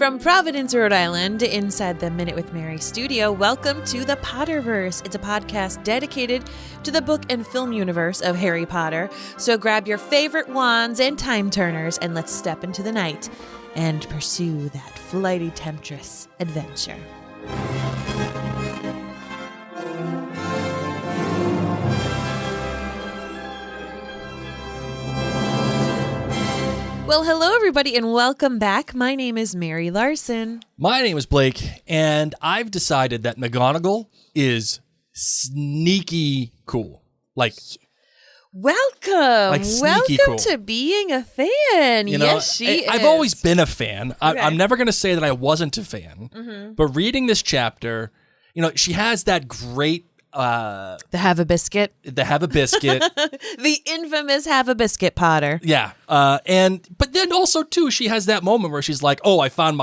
From Providence, Rhode Island, inside the Minute with Mary studio, welcome to the Potterverse. It's a podcast dedicated to the book and film universe of Harry Potter. So grab your favorite wands and time turners and let's step into the night and pursue that flighty temptress adventure. Well, hello, everybody, and welcome back. My name is Mary Larson. My name is Blake, and I've decided that McGonagall is sneaky cool. Welcome. sneaky Welcome cool. to being a fan. You know, Yes, she is. I've always been a fan. Okay. I'm never going to say that I wasn't a fan. But reading this chapter, she has that great... The Have a Biscuit. The Have a Biscuit. The infamous Have a Biscuit Potter. Yeah. But then also, too, she has that moment where she's like, oh, I found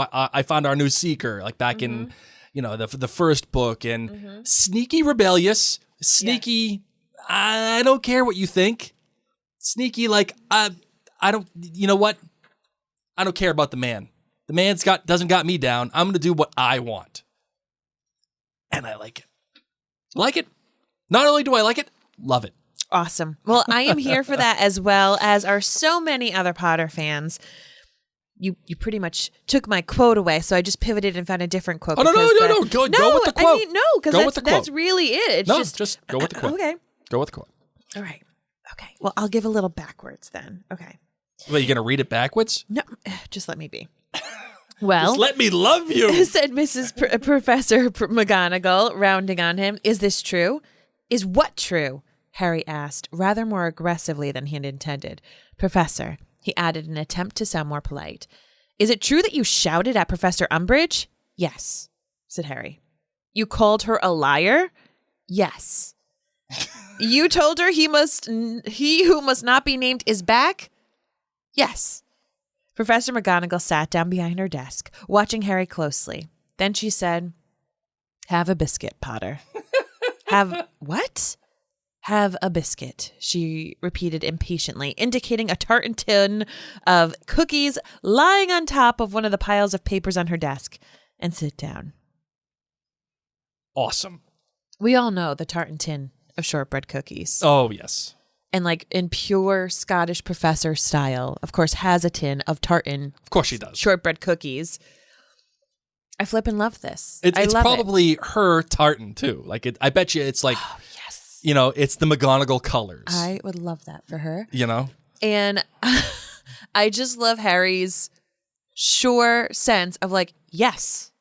our new seeker, like back in, the first book. And sneaky rebellious, sneaky... Yes. I don't care what you think. Sneaky, I don't. You know what? I don't care about the man. The man's doesn't got me down. I'm gonna do what I want, and I like it. Like it. Not only do I like it, love it. Awesome. Well, I am here for that as well as are so many other Potter fans. You pretty much took my quote away, so I just pivoted and found a different quote. Oh no! Go with the quote. I mean, no, because that's really it. It's just go with the quote. Okay. Go with the quote. All right. Okay. Well, I'll give a little backwards then. Okay. Well, you going to read it backwards? No, just let me be. Well, just let me love you, said Professor McGonagall, rounding on him. Is this true? Is what true? Harry asked, rather more aggressively than he had intended. Professor, he added in an attempt to sound more polite. Is it true that you shouted at Professor Umbridge? Yes, said Harry. You called her a liar? Yes. You told her he who must not be named is back? Yes. Professor McGonagall sat down behind her desk, watching Harry closely. Then she said, have a biscuit, Potter. Have what? Have a biscuit, she repeated impatiently, indicating a tartan tin of cookies lying on top of one of the piles of papers on her desk. And sit down. Awesome. We all know the tartan tin of shortbread cookies. Oh, yes. And in pure Scottish professor style, of course, has a tin of tartan. Of course she does. Shortbread cookies. I flip and love this. It's probably her tartan, too. I bet you it's oh, yes. It's the McGonagall colors. I would love that for her. And I just love Harry's sure sense of yes,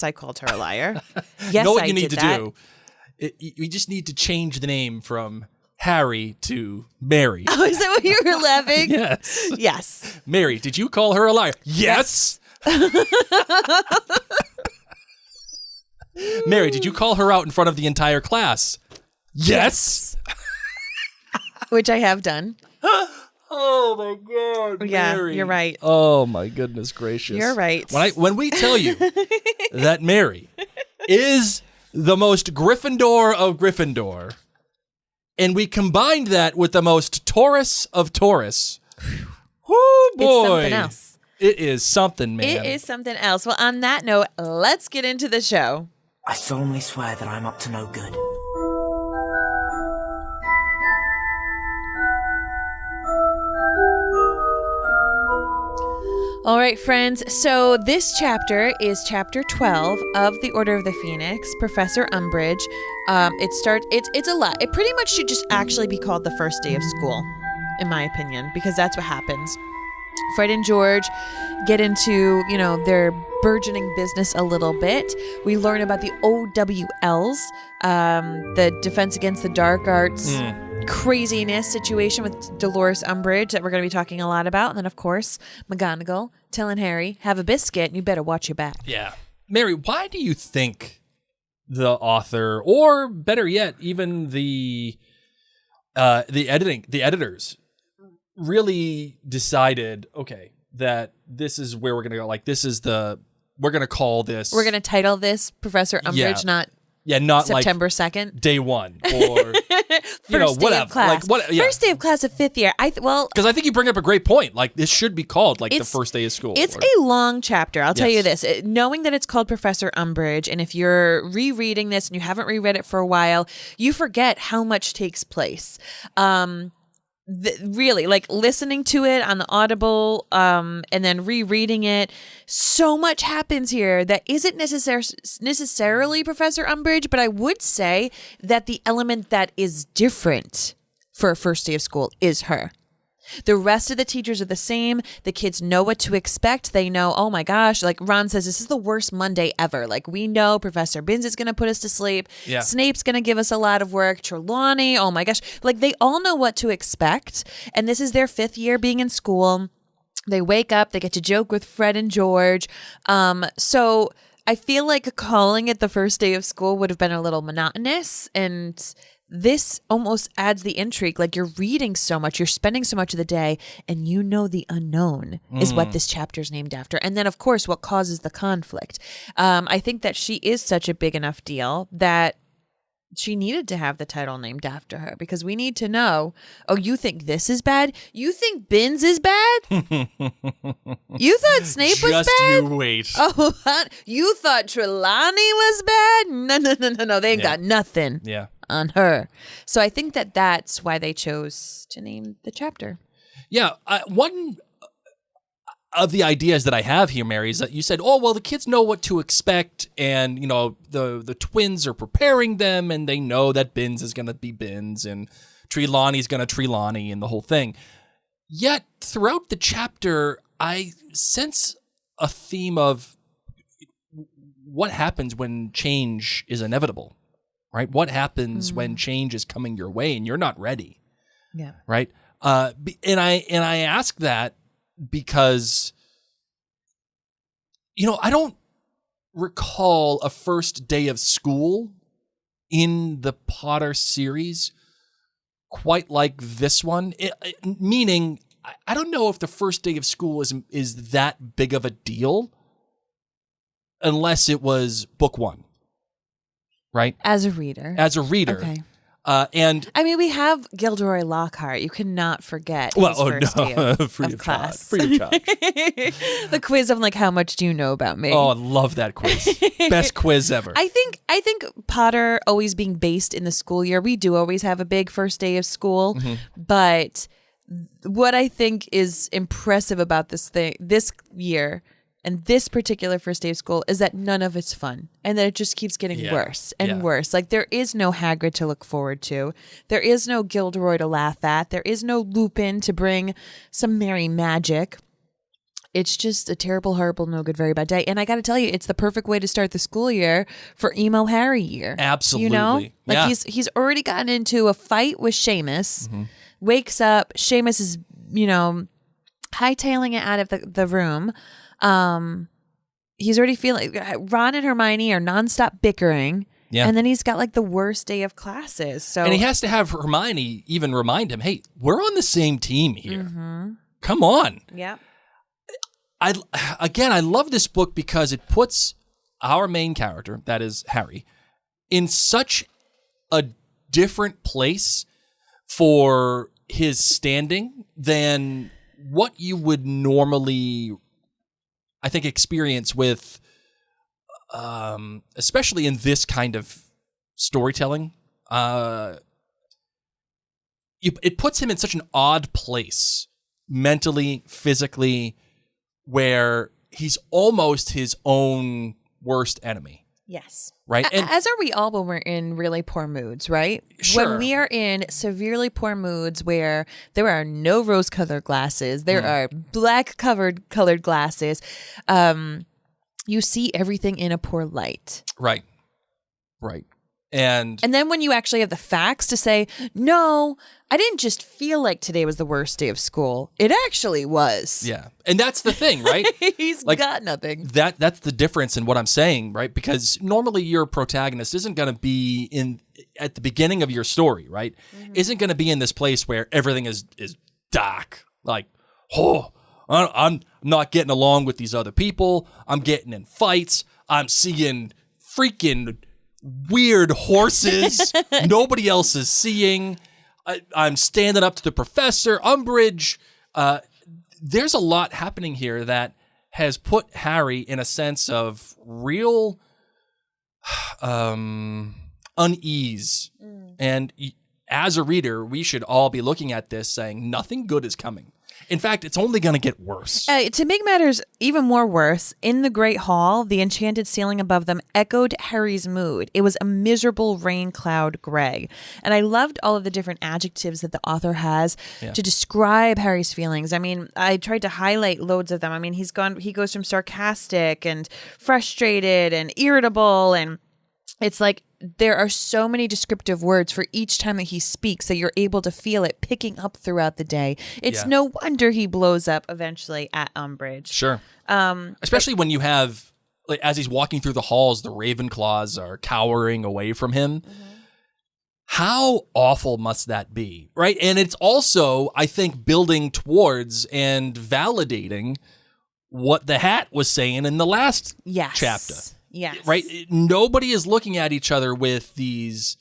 I called her a liar. Yes, you know what I you need did to that. do? You just need to change the name from Harry to Mary. Oh, is that what you were laughing? Yes. Yes. Mary, did you call her a liar? Yes. Mary, did you call her out in front of the entire class? Yes. Which I have done. Oh my God, yeah, Mary. You're right. Oh my goodness gracious. You're right. When we tell you that Mary is the most Gryffindor of Gryffindor, and we combined that with the most Taurus of Taurus, oh boy. It's something else. It is something, man. It is something else. Well, on that note, let's get into the show. I solemnly swear that I'm up to no good. All right, friends. So this chapter is chapter 12 of The Order of the Phoenix, Professor Umbridge. It's a lot. It pretty much should just actually be called the first day of school, in my opinion, because that's what happens. Fred and George get into, their burgeoning business a little bit. We learn about the OWLs, the Defense Against the Dark Arts craziness situation with Dolores Umbridge that we're going to be talking a lot about. And then, of course, McGonagall telling Harry, have a biscuit and you better watch your back. Yeah. Mary, why do you think the author, or better yet, even the editors really decided, okay, that this is where we're going to go. We're going to call this. We're going to title this Professor Umbridge, not not September 2nd. Day one, or First day of class. First day of class of 5th year. Because I think you bring up a great point. Like, this should be called like the first day of school. It's a long chapter. I'll tell you this. Knowing that it's called Professor Umbridge, and if you're rereading this and you haven't reread it for a while, you forget how much takes place. Really, like listening to it on the Audible and then rereading it, so much happens here that isn't necessarily Professor Umbridge, but I would say that the element that is different for a first day of school is her. The rest of the teachers are the same. The kids know what to expect. They know, oh my gosh, like Ron says, this is the worst Monday ever. Like, we know Professor Binns is going to put us to sleep. Yeah. Snape's going to give us a lot of work. Trelawney, oh my gosh. Like, they all know what to expect. And this is their 5th year being in school. They wake up, they get to joke with Fred and George. So I feel like calling it the first day of school would have been a little monotonous, and this almost adds the intrigue. Like, you're reading so much, you're spending so much of the day, and you know the unknown is what this chapter is named after. And then, of course, what causes the conflict. I think that she is such a big enough deal that she needed to have the title named after her, because we need to know, oh, you think this is bad? You think Binns is bad? You thought Snape was bad? Just you wait. Oh, you thought Trelawney was bad? No. They ain't got nothing on her. So I think that that's why they chose to name the chapter. Yeah. One of the ideas that I have here, Mary, is that you said, oh, well, the kids know what to expect, and, you know, the twins are preparing them, and they know that Binns is going to be Binns, and Trelawney's going to Trelawney, and the whole thing. Yet, throughout the chapter, I sense a theme of what happens when change is inevitable, right? What happens when change is coming your way and you're not ready? Yeah. Right? And I ask that because, you know, I don't recall a first day of school in the Potter series quite like this one. Meaning, I don't know if the first day of school is that big of a deal unless it was book 1, right? As a reader. Okay. And I mean, we have Gilderoy Lockhart. You cannot forget his first day of class. Free of charge. The quiz of like, how much do you know about me? Oh, I love that quiz. Best quiz ever. I think Potter always being based in the school year, we do always have a big first day of school. Mm-hmm. But what I think is impressive about this year and this particular first day of school is that none of it's fun, and that it just keeps getting worse and worse. Like, there is no Hagrid to look forward to. There is no Gilderoy to laugh at. There is no Lupin to bring some merry magic. It's just a terrible, horrible, no good, very bad day. And I got to tell you, it's the perfect way to start the school year for emo Harry year. Absolutely. You know? Like, he's already gotten into a fight with Seamus, wakes up, Seamus is, you know, hightailing it out of the room. He's already feeling, Ron and Hermione are nonstop bickering. Yeah. And then he's got like the worst day of classes. So, and he has to have Hermione even remind him, hey, we're on the same team here. Mm-hmm. Come on. Yeah. I love this book because it puts our main character, that is Harry, in such a different place for his standing than what you would normally, I think, experience with, especially in this kind of storytelling. It puts him in such an odd place, mentally, physically, where he's almost his own worst enemy. Yes. Right? And as are we all when we're in really poor moods, right? Sure. When we are in severely poor moods where there are no rose-colored glasses, there are black-colored glasses, you see everything in a poor light. Right. Right. And then when you actually have the facts to say, no, I didn't just feel like today was the worst day of school. It actually was. Yeah. And that's the thing, right? He's like, got nothing. That's the difference in what I'm saying, right? Because normally your protagonist isn't going to be at the beginning of your story, right? Mm-hmm. Isn't going to be in this place where everything is dark. Like, I'm not getting along with these other people. I'm getting in fights. I'm seeing freaking weird horses nobody else is seeing. I'm standing up to the professor, Umbridge. There's a lot happening here that has put Harry in a sense of real unease. And as a reader, we should all be looking at this saying nothing good is coming. In fact, it's only going to get worse. To make matters even more worse, in the Great Hall, the enchanted ceiling above them echoed Harry's mood. It was a miserable rain cloud gray. And I loved all of the different adjectives that the author has to describe Harry's feelings. I mean, I tried to highlight loads of them. I mean, he goes from sarcastic and frustrated and irritable, and it's like there are so many descriptive words for each time that he speaks that you're able to feel it picking up throughout the day. It's no wonder he blows up eventually at Umbridge. Sure. Especially when you have, like, as he's walking through the halls, the Ravenclaws are cowering away from him. How awful must that be, right? And it's also, I think, building towards and validating what the Hat was saying in the last chapter. Yes. Right? Nobody is looking at each other with these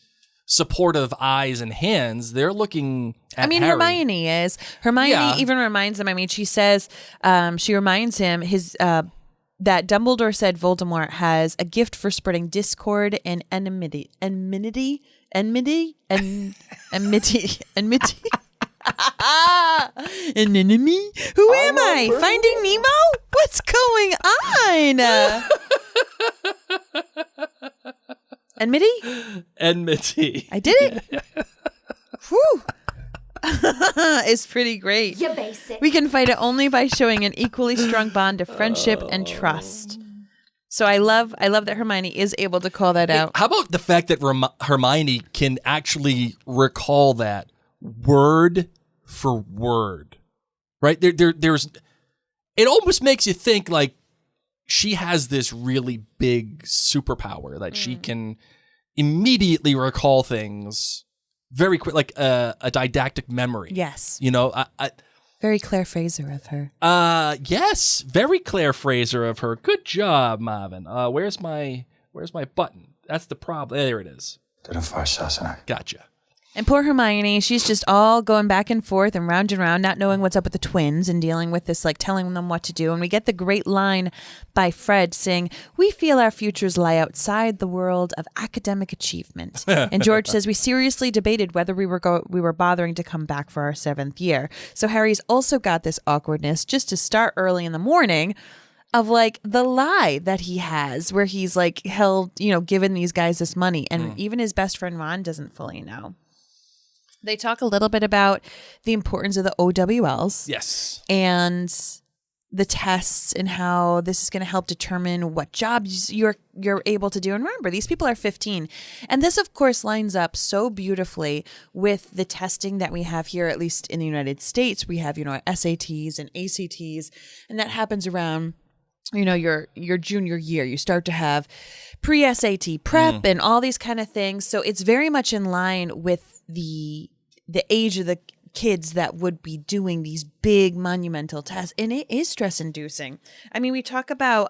supportive eyes and hands. They're looking at Harry. Hermione is. Hermione even reminds him. I mean, she says, she reminds him that Dumbledore said Voldemort has a gift for spreading discord and enmity. Enmity. An enemy? Who am I? Finding Nemo? What's going on? Enmity? I did it. Whew. It's pretty great. You're basic. We can fight it only by showing an equally strong bond of friendship and trust. So I love that Hermione is able to call that out. How about the fact that Hermione can actually recall that word for word, right? There's, it almost makes you think like she has this really big superpower that she can immediately recall things very quick, like a didactic memory. Yes. You know, Very Claire Fraser of her. Yes, very Claire Fraser of her. Good job, Marvin. Where's my button? That's the problem. There it is. Gotcha. And poor Hermione, she's just all going back and forth and round, not knowing what's up with the twins and dealing with this, like telling them what to do. And we get the great line by Fred saying, "We feel our futures lie outside the world of academic achievement." And George says, "We seriously debated whether we were bothering to come back for our 7th year." So Harry's also got this awkwardness just to start early in the morning of like the lie that he has where he's like held, given these guys this money. And even his best friend Ron doesn't fully know. They talk a little bit about the importance of the OWLs. Yes. And the tests and how this is going to help determine what jobs you're able to do. And remember, these people are 15. And this, of course, lines up so beautifully with the testing that we have here, at least in the United States. We have, SATs and ACTs, and that happens around your junior year. You start to have pre-SAT prep and all these kind of things. So it's very much in line with the age of the kids that would be doing these big monumental tests. And it is stress inducing. I mean, we talk about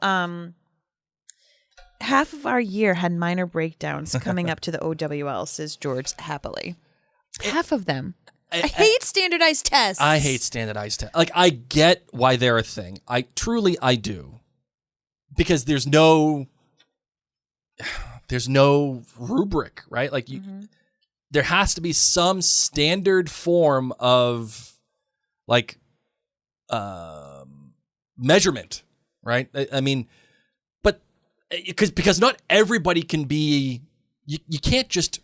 half of our year had minor breakdowns coming up to the OWL, says George happily. Half of them. I hate standardized tests. I hate standardized tests. Like, I get why they're a thing. I do. Because there's no rubric, right? Like there has to be some standard form of like measurement, right? I mean, but because not everybody can be, you can't just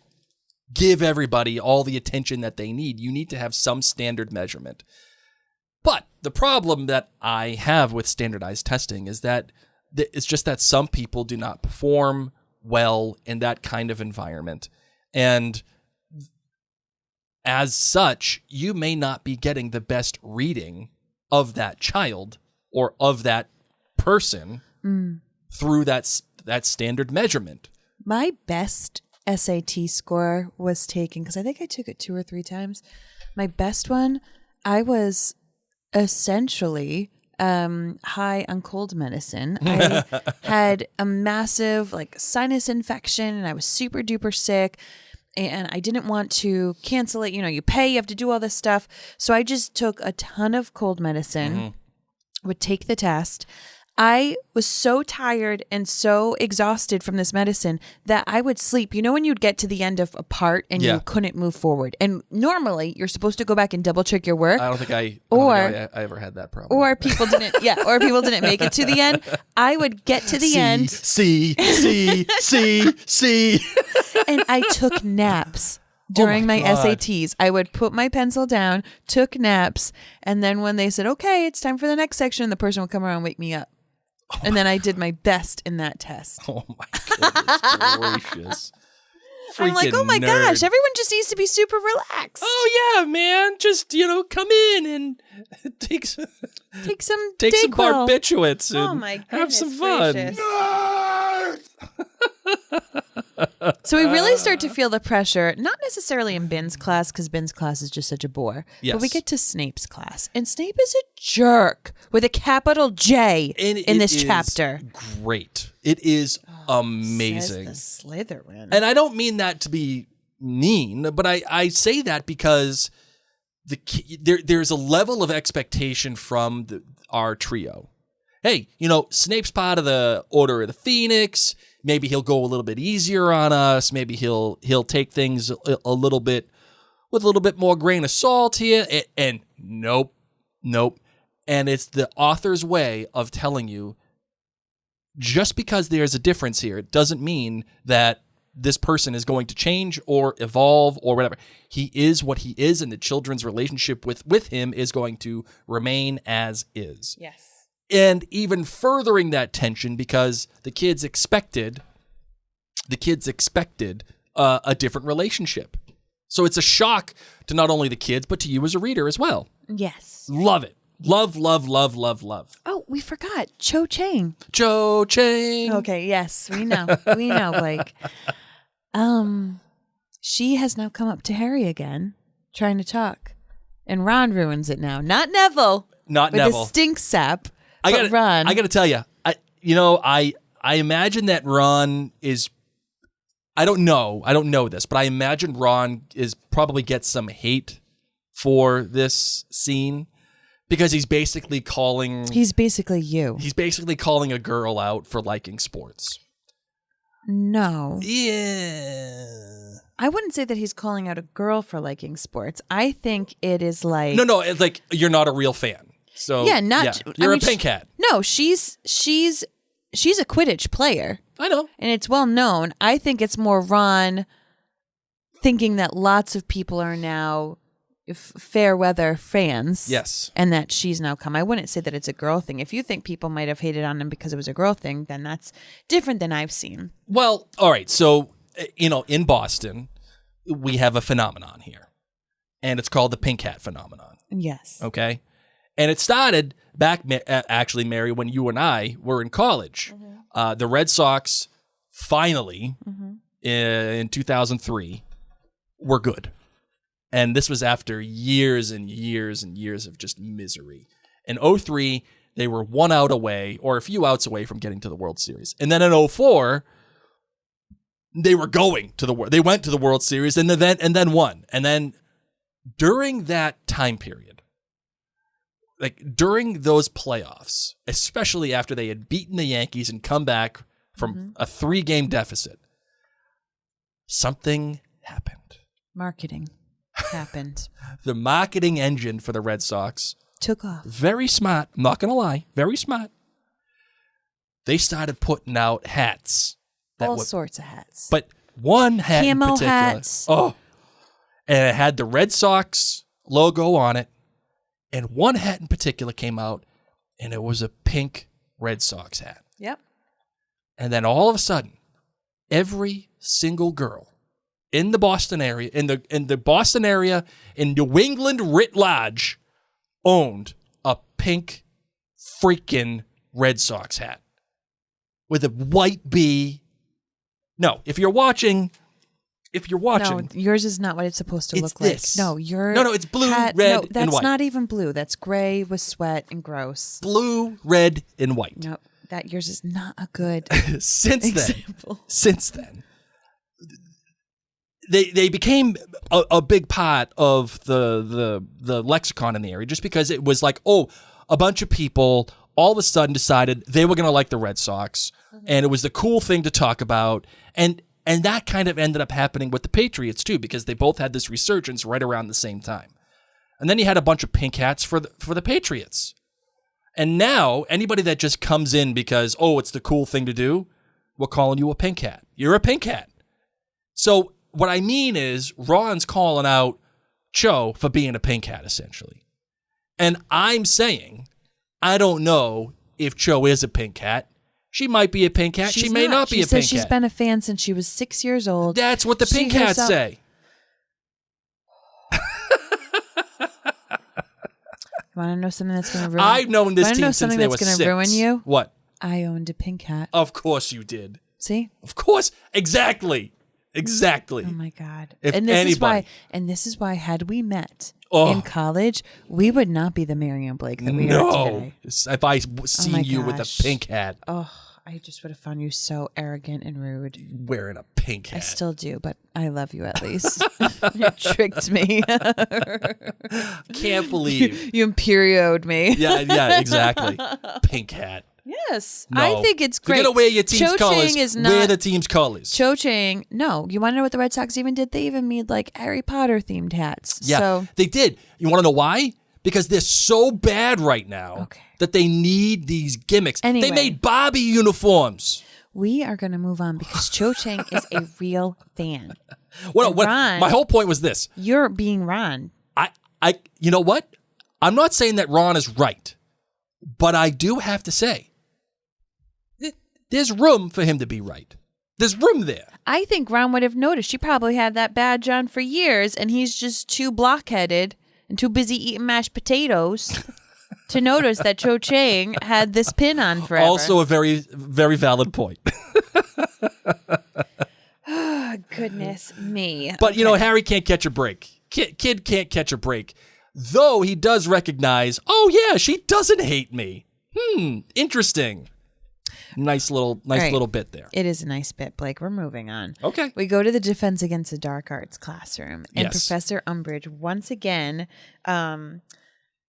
give everybody all the attention that they need. You need to have some standard measurement. But the problem that I have with standardized testing is that it's just that some people do not perform well in that kind of environment. And as such, you may not be getting the best reading of that child or of that person through that standard measurement. My best SAT score was taken, because I think I took it 2 or 3 times. My best one, I was essentially high on cold medicine. I had a massive sinus infection and I was super duper sick and I didn't want to cancel it. You pay, you have to do all this stuff. So I just took a ton of cold medicine, would take the test. I was so tired and so exhausted from this medicine that I would sleep. When you'd get to the end of a part and you couldn't move forward. And normally you're supposed to go back and double check your work. I don't think I ever had that problem. Or people didn't make it to the end. I would get to the end. See. And I took naps. During my God. SATs, I would put my pencil down, took naps, and then when they said, okay, it's time for the next section, the person would come around and wake me up. And then I did my best in that test. Oh my goodness gracious. I'm like, oh my gosh, everyone just needs to be super relaxed. Oh yeah, man. Just, come in and take some Dayquil. barbiturates and Oh my have goodness some fun. gracious. So we really start to feel the pressure, not necessarily in Ben's class, because Ben's class is just such a bore. Yes. But we get to Snape's class, and Snape is a jerk with a capital J in this chapter. Great. It is amazing. Says the Slytherin. And I don't mean that to be mean, but I say that because there's a level of expectation from our trio. Hey, Snape's part of the Order of the Phoenix. Maybe he'll go a little bit easier on us. Maybe he'll take things a little bit with a little bit more grain of salt here. And nope. And it's the author's way of telling you, just because there's a difference here, it doesn't mean that this person is going to change or evolve or whatever. He is what he is, and the children's relationship with him is going to remain as is. Yes. And even furthering that tension, because the kids expected a different relationship. So it's a shock to not only the kids, but to you as a reader as well. Yes. Love it. Love. Oh, we forgot. Cho Chang. Cho Chang. Okay, yes, we know. We know, Blake. She has now come up to Harry again, trying to talk. And Ron ruins it now. Not Neville. Not with Neville. The stink sap. Ron. I got to tell you, I imagine that Ron is, I don't know this, but I imagine Ron probably gets some hate for this scene because he's basically calling. He's basically you. He's basically calling a girl out for liking sports. No. Yeah. I wouldn't say that he's calling out a girl for liking sports. I think it is like. No, it's like you're not a real fan. So yeah, you're a Pinkhat. No, she's a Quidditch player. I know. And it's well known. I think it's more Ron thinking that lots of people are now fair weather fans. Yes. And that she's now come. I wouldn't say that it's a girl thing. If you think people might have hated on him because it was a girl thing, then that's different than I've seen. Well, all right. So, in Boston, we have a phenomenon here. And it's called the Pinkhat phenomenon. Yes. Okay? And it started back, actually, Mary, when you and I were in college. Mm-hmm. The Red Sox finally, in 2003, were good. And this was after years and years and years of just misery. In 2003, they were 1 out away, or a few outs away from getting to the World Series. And then in 2004, they were going to they went to the World Series and then won. And then during that time period, like during those playoffs, especially after they had beaten the Yankees and come back from a 3-game deficit, something happened. Marketing happened. The marketing engine for the Red Sox took off. Very smart. I'm not going to lie. Very smart. They started putting out hats. All sorts of hats. But one hat in Camo particular. hats. Oh. And it had the Red Sox logo on it. And one hat in particular came out, and it was a pink Red Sox hat. Yep. And then all of a sudden, every single girl in the Boston area, in the Boston area, in New England writ large, owned a pink freaking Red Sox hat with a white bee. No, if you're watching if you're watching. No, yours is not what it's supposed to It's look this. like. No, No, it's blue, red, no, and that's white. not even blue. That's gray with sweat and gross. Blue, red, and white. No, that yours is not a good Since example. then, they became a big part of the lexicon in the area, just because it was like, oh, a bunch of people all of a sudden decided they were going to like the Red Sox, and it was the cool thing to talk about, and that kind of ended up happening with the Patriots too, because they both had this resurgence right around the same time. And then you had a bunch of pink hats for the Patriots. And now anybody that just comes in because, oh, it's the cool thing to do, we're calling you a pink hat. You're a pink hat. So what I mean is Ron's calling out Cho for being a pink hat, essentially. And I'm saying, I don't know if Cho is a pink hat. She might be a pink hat. She may not be a pink hat. She says she's been a fan since she was 6 years old. That's what the pink hats say. You want to know something that's going to ruin? I've known this team since they were that's going 6. to ruin you? What? I owned a pink hat. Of course you did. See? Of course. Exactly. Oh my God. If and this anybody. is why had we met Oh. in college, we would not be the Marion Blake that we are today. If I seen you with a pink hat. Oh, I just would have found you so arrogant and rude. Wearing a pink hat. I still do, but I love you at least. You tricked me. Can't believe. You imperioed me. Yeah, exactly. Pink hat. Yes. No. I think it's great. If you're going to wear your team's colors, wear the team's colors. Cho Chang, no. You want to know what the Red Sox even did? They even made like Harry Potter themed hats. Yeah, So, they did. You want to know why? Because they're so bad right now that they need these gimmicks. Anyway. They made Barbie uniforms. we are going to move on because Cho Chang is a real fan. My whole point was this. You're being Ron. You know what? I'm not saying that Ron is right, but I do have to say, there's room for him to be right. There's room there. I think Ron would have noticed. She probably had that badge on for years, and he's just too blockheaded and too busy eating mashed potatoes to notice that Cho Chang had this pin on forever. Also a very, very valid point. Oh, goodness me. But, Harry can't catch a break. Kid can't catch a break. Though he does recognize, oh, yeah, she doesn't hate me. Interesting. Nice little bit there. It is a nice bit, Blake. We're moving on. Okay. We go to the Defense Against the Dark Arts classroom. And Yes. Professor Umbridge, once again,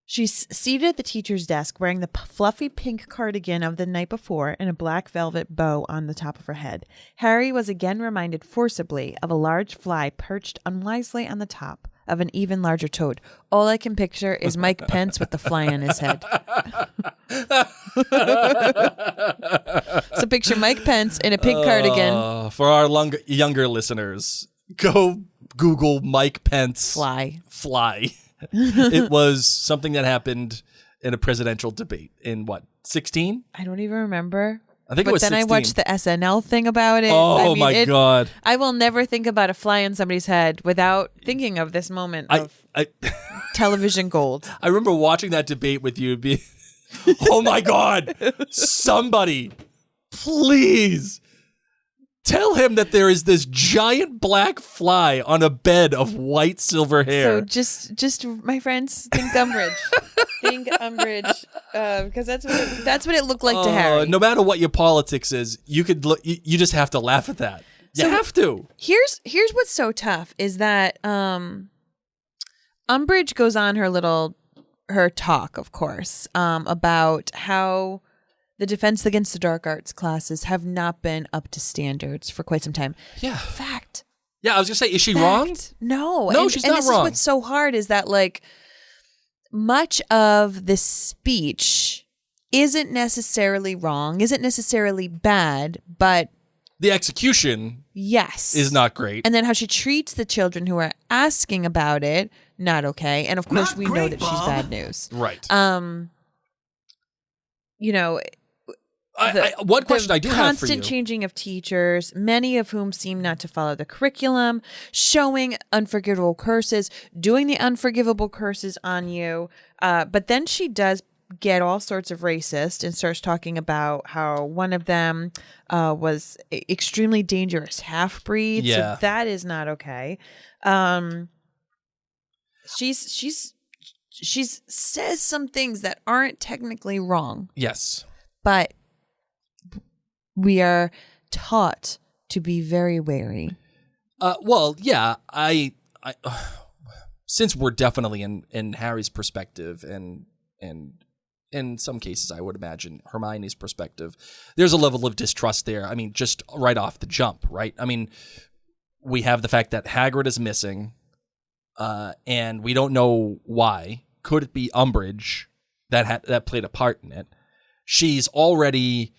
she's seated at the teacher's desk wearing the fluffy pink cardigan of the night before and a black velvet bow on the top of her head. Harry was again reminded forcibly of a large fly perched unwisely on the top of an even larger toad. All I can picture is Mike Pence with the fly on his head. So picture Mike Pence in a pink cardigan. For our younger listeners, go Google Mike Pence Fly. It was something that happened in a presidential debate in 16? I don't even remember. I think it was 16. But then I watched the SNL thing about it. Oh, my God. I will never think about a fly on somebody's head without thinking of this moment of television gold. I remember watching that debate with you. Oh, my God. Somebody, please tell him that there is this giant black fly on a bed of white silver hair. So just my friends, think Umbridge. Think Umbridge, because that's what it looked like to Harry. No matter what your politics is, you could look. You just have to laugh at that. You have to. Here's what's so tough is that Umbridge goes on her talk, of course, about how the Defense Against the Dark Arts classes have not been up to standards for quite some time. Yeah. Fact. Yeah, I was gonna say, is she wrong? No. No, she's not this wrong. Is what's so hard is that much of this speech isn't necessarily wrong, isn't necessarily bad, but the execution is not great. And then how she treats the children who are asking about it, not okay. And of course we know that she's bad news. Right. One question I do have for you. Constant changing of teachers, many of whom seem not to follow the curriculum, showing unforgivable curses, doing the unforgivable curses on you. But then she does get all sorts of racist and starts talking about how one of them was extremely dangerous half-breed. Yeah. So that is not okay. She's says some things that aren't technically wrong. Yes. But we are taught to be very wary. Well, yeah, I since we're definitely in Harry's perspective and in some cases I would imagine Hermione's perspective, there's a level of distrust there. I mean, just right off the jump, right? I mean, we have the fact that Hagrid is missing, and we don't know why. Could it be Umbridge that played a part in it? She's already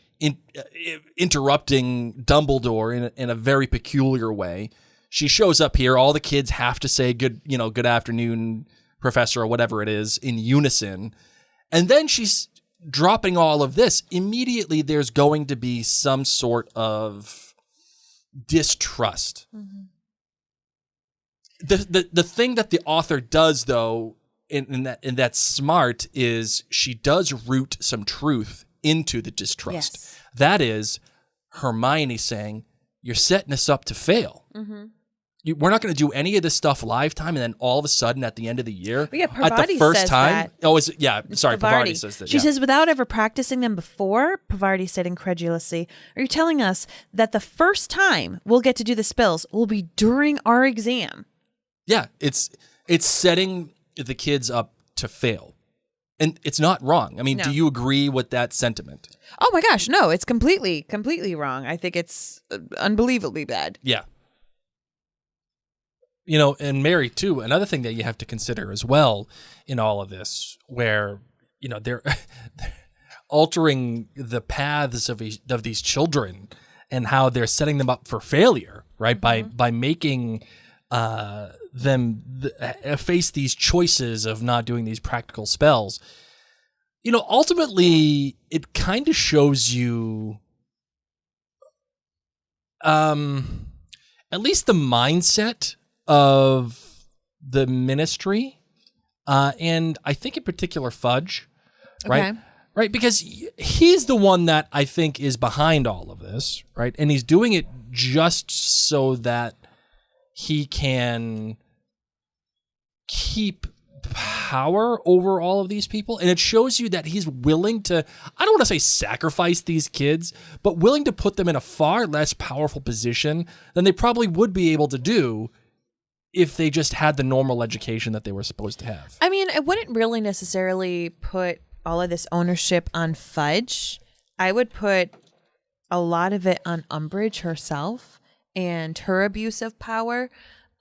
interrupting Dumbledore in a very peculiar way. She shows up here. All the kids have to say good afternoon, Professor, or whatever it is, in unison. And then she's dropping all of this. Immediately, there's going to be some sort of distrust. Mm-hmm. The thing that the author does, though, in that's smart, is she does root some truth into the distrust. Yes. That is Hermione saying, "You're setting us up to fail." Mm-hmm. We're not going to do any of this stuff live time, and then all of a sudden, at the end of the year, at the first time, Parvati says that. She says, without ever practicing them before, Parvati said incredulously, "Are you telling us that the first time we'll get to do the spells will be during our exam?" Yeah, it's setting the kids up to fail, and it's not wrong. I mean, do you agree with that sentiment? Oh my gosh, no! It's completely wrong. I think it's unbelievably bad. Yeah. And Mary, too, another thing that you have to consider as well in all of this, where, they're altering the paths of these children and how they're setting them up for failure, right? Mm-hmm. By making them face these choices of not doing these practical spells. Ultimately, it kind of shows you at least the mindset of the ministry, and I think in particular Fudge, right? Okay. Right, because he's the one that I think is behind all of this, right? And he's doing it just so that he can keep power over all of these people. And it shows you that he's willing to, I don't want to say sacrifice these kids, but willing to put them in a far less powerful position than they probably would be able to do if they just had the normal education that they were supposed to have. I mean, I wouldn't really necessarily put all of this ownership on Fudge. I would put a lot of it on Umbridge herself and her abuse of power.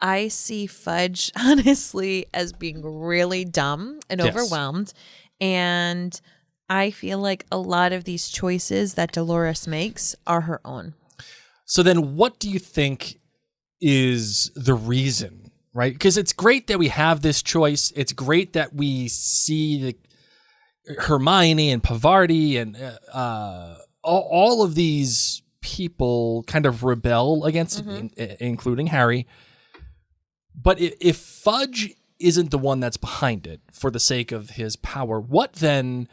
I see Fudge, honestly, as being really dumb and overwhelmed. And I feel like a lot of these choices that Dolores makes are her own. So then what do you think is the reason, right? Because it's great that we have this choice. It's great that we see Hermione and Parvati and all of these people kind of rebel against it, including Harry. But if Fudge isn't the one that's behind it for the sake of his power, what then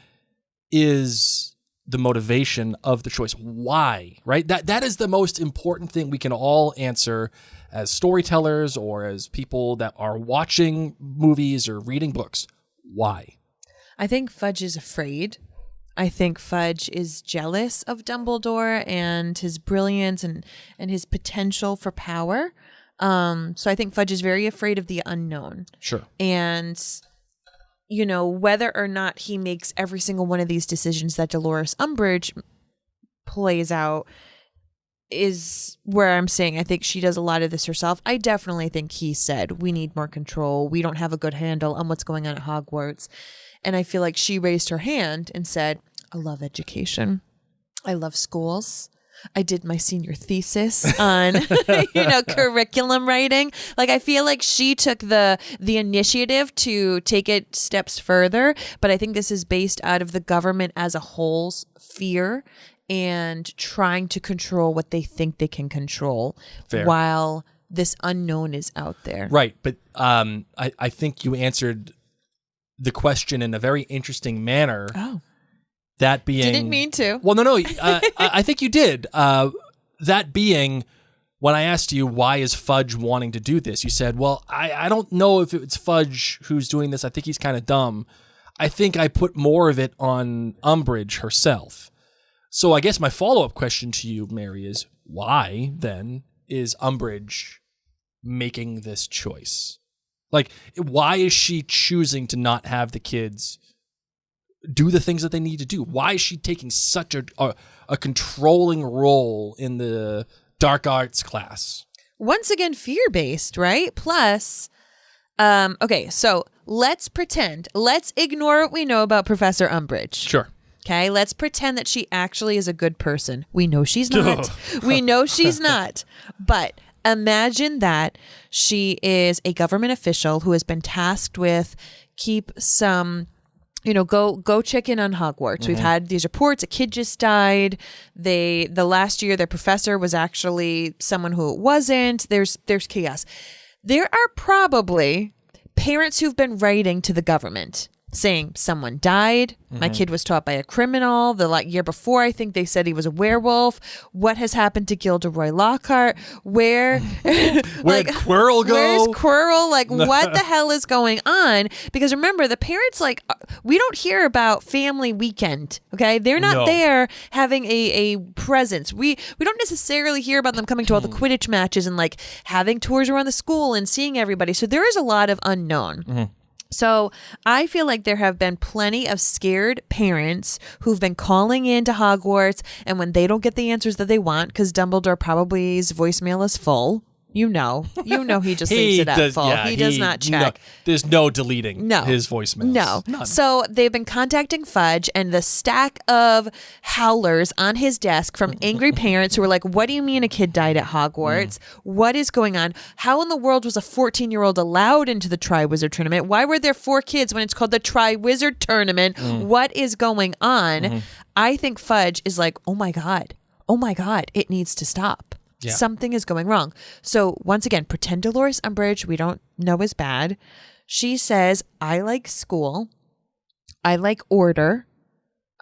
is the motivation of the choice? Why, right? That is the most important thing we can all answer as storytellers or as people that are watching movies or reading books. Why? I think Fudge is afraid. I think Fudge is jealous of Dumbledore and his brilliance and his potential for power. So I think Fudge is very afraid of the unknown. Sure. And whether or not he makes every single one of these decisions that Dolores Umbridge plays out is where I'm saying I think she does a lot of this herself. I definitely think he said, we need more control. We don't have a good handle on what's going on at Hogwarts. And I feel like she raised her hand and said, I love education. I love schools. I did my senior thesis on, curriculum writing. Like, I feel like she took the initiative to take it steps further. But I think this is based out of the government as a whole's fear and trying to control what they think they can control. Fair. While this unknown is out there. Right. But I think you answered the question in a very interesting manner. Oh. That being... Didn't mean to. Well, no. I think you did. That being, when I asked you, why is Fudge wanting to do this? You said, well, I don't know if it's Fudge who's doing this. I think he's kind of dumb. I think I put more of it on Umbridge herself. So I guess my follow-up question to you, Mary, is why, then, is Umbridge making this choice? Like, why is she choosing to not have the kids do the things that they need to do? Why is she taking such a controlling role in the dark arts class? Once again, fear-based, right? Plus, okay, so let's ignore what we know about Professor Umbridge. Sure. Okay, let's pretend that she actually is a good person. We know she's not. We know she's not. But imagine that she is a government official who has been tasked with keep some, go check in on Hogwarts. Mm-hmm. We've had these reports. A kid just died. The last year, their professor was actually someone who it wasn't. There's chaos. There are probably parents who've been writing to the government saying someone died. Mm-hmm. My kid was taught by a criminal. The year before, I think they said he was a werewolf. What has happened to Gilderoy Lockhart? Where'd Quirrell go? Where's Quirrell? What the hell is going on? Because remember, the parents, we don't hear about family weekend. Okay, they're not there having a presence. We don't necessarily hear about them coming to all the Quidditch matches and having tours around the school and seeing everybody. So there is a lot of unknown. Mm-hmm. So I feel like there have been plenty of scared parents who've been calling into Hogwarts, and when they don't get the answers that they want, because Dumbledore probably's voicemail is full. You know he just leaves it at full. He does not check. There's no deleting his voicemails. No. None. So they've been contacting Fudge, and the stack of howlers on his desk from angry parents who were like, what do you mean a kid died at Hogwarts? What is going on? How in the world was a 14-year-old allowed into the Triwizard Tournament? Why were there 4 kids when it's called the Triwizard Tournament? What is going on? I think Fudge is like, oh my God, it needs to stop. Yeah. Something is going wrong. So once again, pretend Dolores Umbridge, we don't know is bad. She says, I like school. I like order.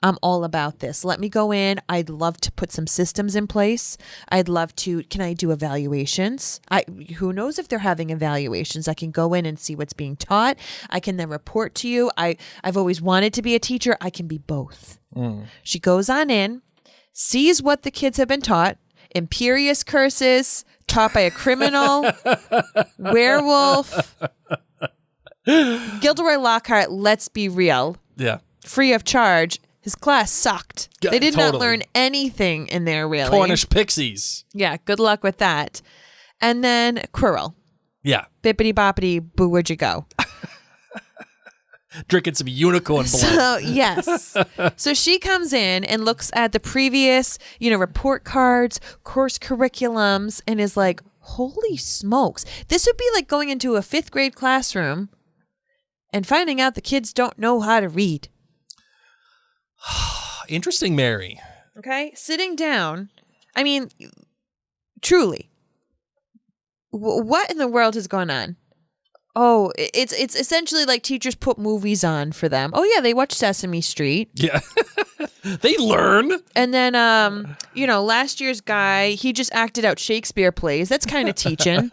I'm all about this. Let me go in. I'd love to put some systems in place. Can I do evaluations? Who knows if they're having evaluations? I can go in and see what's being taught. I can then report to you. I've always wanted to be a teacher. I can be both. She goes on in, sees what the kids have been taught. Imperious curses taught by a criminal, werewolf. Gilderoy Lockhart, let's be real. Yeah. Free of charge. His class sucked. They did not learn anything in there, really. Cornish pixies. Yeah, good luck with that. And then Quirrell. Yeah. Bippity boppity, boo, where'd you go? Drinking some unicorn blood. So, yes. So she comes in and looks at the previous, report cards, course curriculums, and is like, holy smokes. This would be like going into a 5th grade classroom and finding out the kids don't know how to read. Interesting, Mary. Okay. Sitting down. I mean, truly, what in the world has gone on? Oh, it's essentially like teachers put movies on for them. Oh, yeah, they watch Sesame Street. Yeah. They learn. And then, last year's guy, he just acted out Shakespeare plays. That's kind of teaching.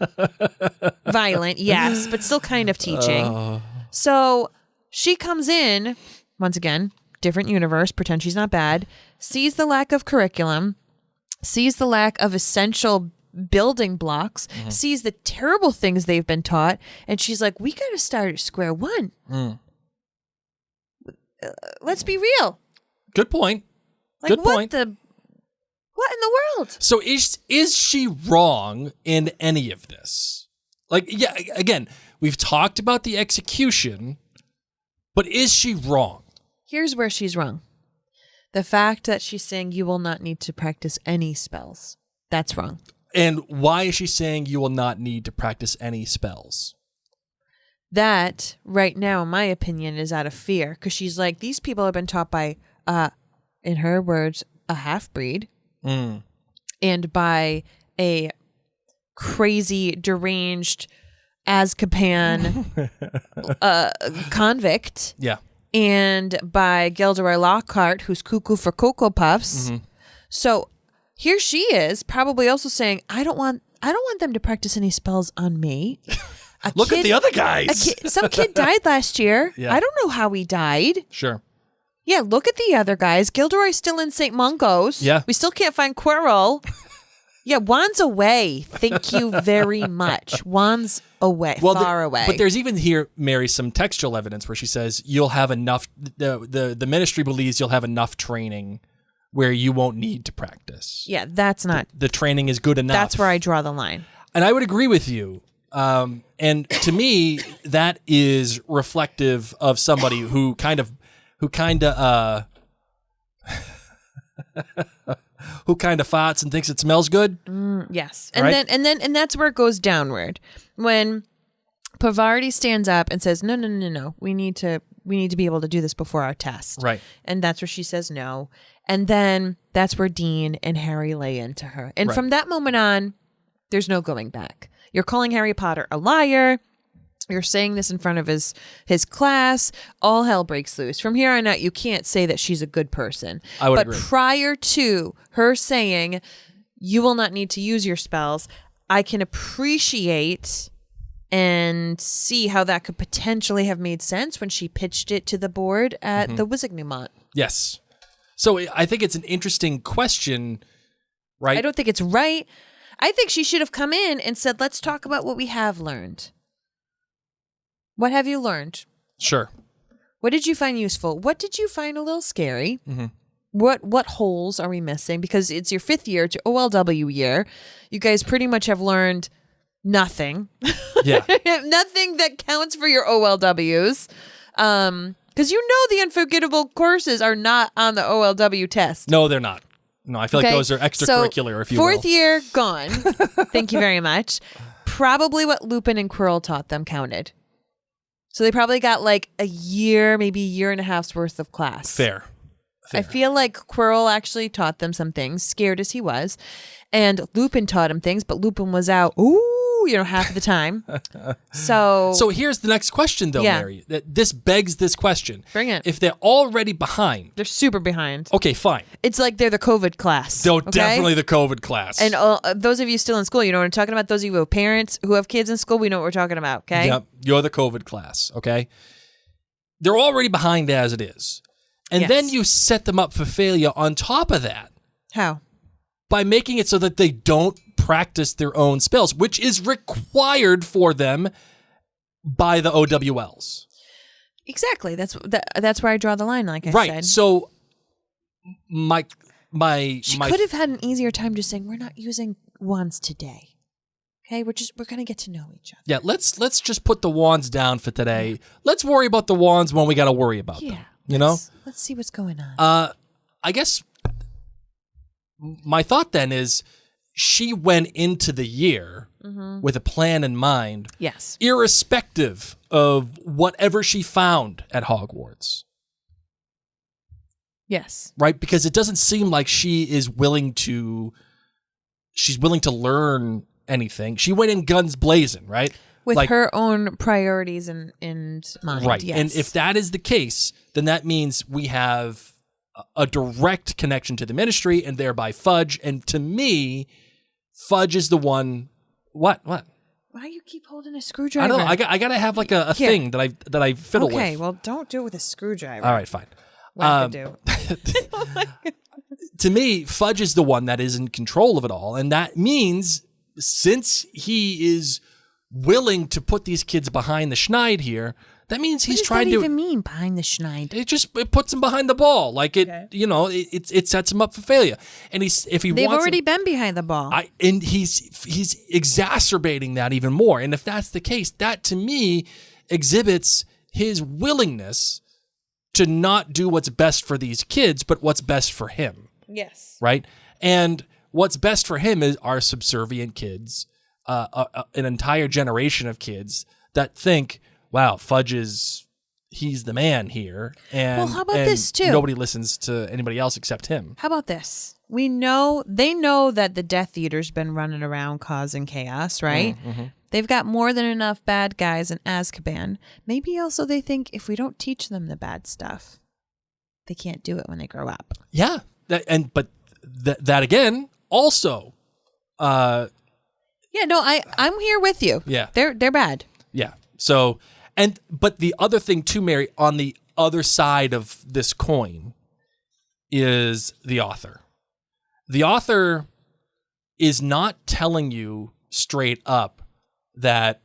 Violent, yes, but still kind of teaching. So she comes in, once again, different universe, pretend she's not bad, sees the lack of curriculum, sees the lack of essential building blocks, sees the terrible things they've been taught, and she's like, we got to start at square one. Let's be real. Good point. Good point. What in the world? So is she wrong in any of this? Again, we've talked about the execution, but is she wrong? Here's where she's wrong. The fact that she's saying you will not need to practice any spells. That's wrong. And why is she saying you will not need to practice any spells? That, right now, in my opinion, is out of fear. Because she's like, these people have been taught by, in her words, a half-breed. And by a crazy, deranged, Azkaban convict. Yeah. And by Gilderoy Lockhart, who's cuckoo for Cocoa Puffs. So here she is, probably also saying, I don't want them to practice any spells on me. Look at the other guys. Some kid died last year. Yeah. I don't know how he died. Sure. Yeah, look at the other guys. Gilderoy's still in St. Mungo's. Yeah. We still can't find Quirrell. Yeah, Juan's away. Thank you very much. Juan's away, far away. But there's even here, Mary, some textual evidence where she says you'll have enough. The ministry believes you'll have enough training where you won't need to practice. Yeah, that's not. The training is good enough. That's where I draw the line. And I would agree with you. And to me, that is reflective of somebody who kind of farts and thinks it smells good. Yes. And Right? then that's where it goes downward. When Pavarti stands up and says, No. We need to be able to do this before our test. Right. And that's where she says no. And then that's where Dean and Harry lay into her. And Right. from that moment on, there's no going back. You're calling Harry Potter a liar. You're saying this in front of his class. All hell breaks loose. From here on out, you can't say that she's a good person. I would but agree. prior to her saying, you will not need to use your spells, I can appreciate and see how that could potentially have made sense when she pitched it to the board at the Wizardnumont. Yes. So I think it's an interesting question, right? I don't think it's right. I think she should have come in and said, let's talk about what we have learned. What have you learned? Sure. What did you find useful? What did you find a little scary? What holes are we missing? Because it's your 5th year, it's your OLW year. You guys pretty much have learned nothing. Yeah. Nothing that counts for your OLWs. Because you know the unforgettable courses are not on the OLW test. No, they're not. No, I feel like Okay? those are extracurricular, So, if you will. 4th year, gone. Thank you very much. Probably what Lupin and Quirrell taught them counted. So they probably got like a year, maybe a year and a half's worth of class. Fair. I feel like Quirrell actually taught them some things, scared as he was. And Lupin taught him things, but Lupin was out, half of the time. So here's the next question, though, Yeah. Mary. This begs this question. Bring it. If they're already behind, they're super behind. okay, fine. It's like they're the COVID class. They're okay? definitely the COVID class. And those of you still in school, you know what I'm talking about? Those of you who have parents who have kids in school, we know what we're talking about, okay? Yep, you're the COVID class, okay? They're already behind as it is. And Yes. then you set them up for failure on top of that How? by making it so that they don't practice their own spells, which is required for them by the OWLs. Exactly. That's where I draw the line, like I Right. said. So my She could have had an easier time just saying, we're not using wands today. Okay, we're going to get to know each other. Yeah, let's just put the wands down for today. Let's worry about the wands when we got to worry about them. You know? Let's see what's going on. I guess my thought then is she went into the year with a plan in mind, Yes. irrespective of whatever she found at Hogwarts, Yes. right? Because it doesn't seem like she's willing to learn anything. She went in guns blazing, right? With Like- her own priorities in mind. Right. Yes. And if that is the case, then that means we have a direct connection to the ministry and thereby Fudge. And to me, Fudge is the one. What? Why do you keep holding a I screwdriver? don't know. I got to have like a Here. thing that I fiddle with. Okay, well, don't do it with a screwdriver. All right, fine. Wackadoo. To me, Fudge is the one that is in control of it all. And that means since he is willing to put these kids behind the schneid here, that means he's what does trying that to even mean, behind the schneid? it puts him behind the ball. Like it sets him up for failure. And They've already been behind the ball. he's exacerbating that even more. And if that's the case, that to me exhibits his willingness to not do what's best for these kids, but what's best for him. Yes. Right? And what's best for him are subservient kids, an entire generation of kids that think, wow, Fudge he's the man here. And, Well, how about and this, too? Nobody listens to anybody else except him. How about this? They know that the Death Eater's been running around causing chaos, right? They've got more than enough bad guys in Azkaban. Maybe also they think if we don't teach them the bad stuff, they can't do it when they grow up. Yeah. That again, also. Yeah, no, I'm here with you. Yeah. They're bad. Yeah. So, but the other thing too, Mary, on the other side of this coin is the author. The author is not telling you straight up that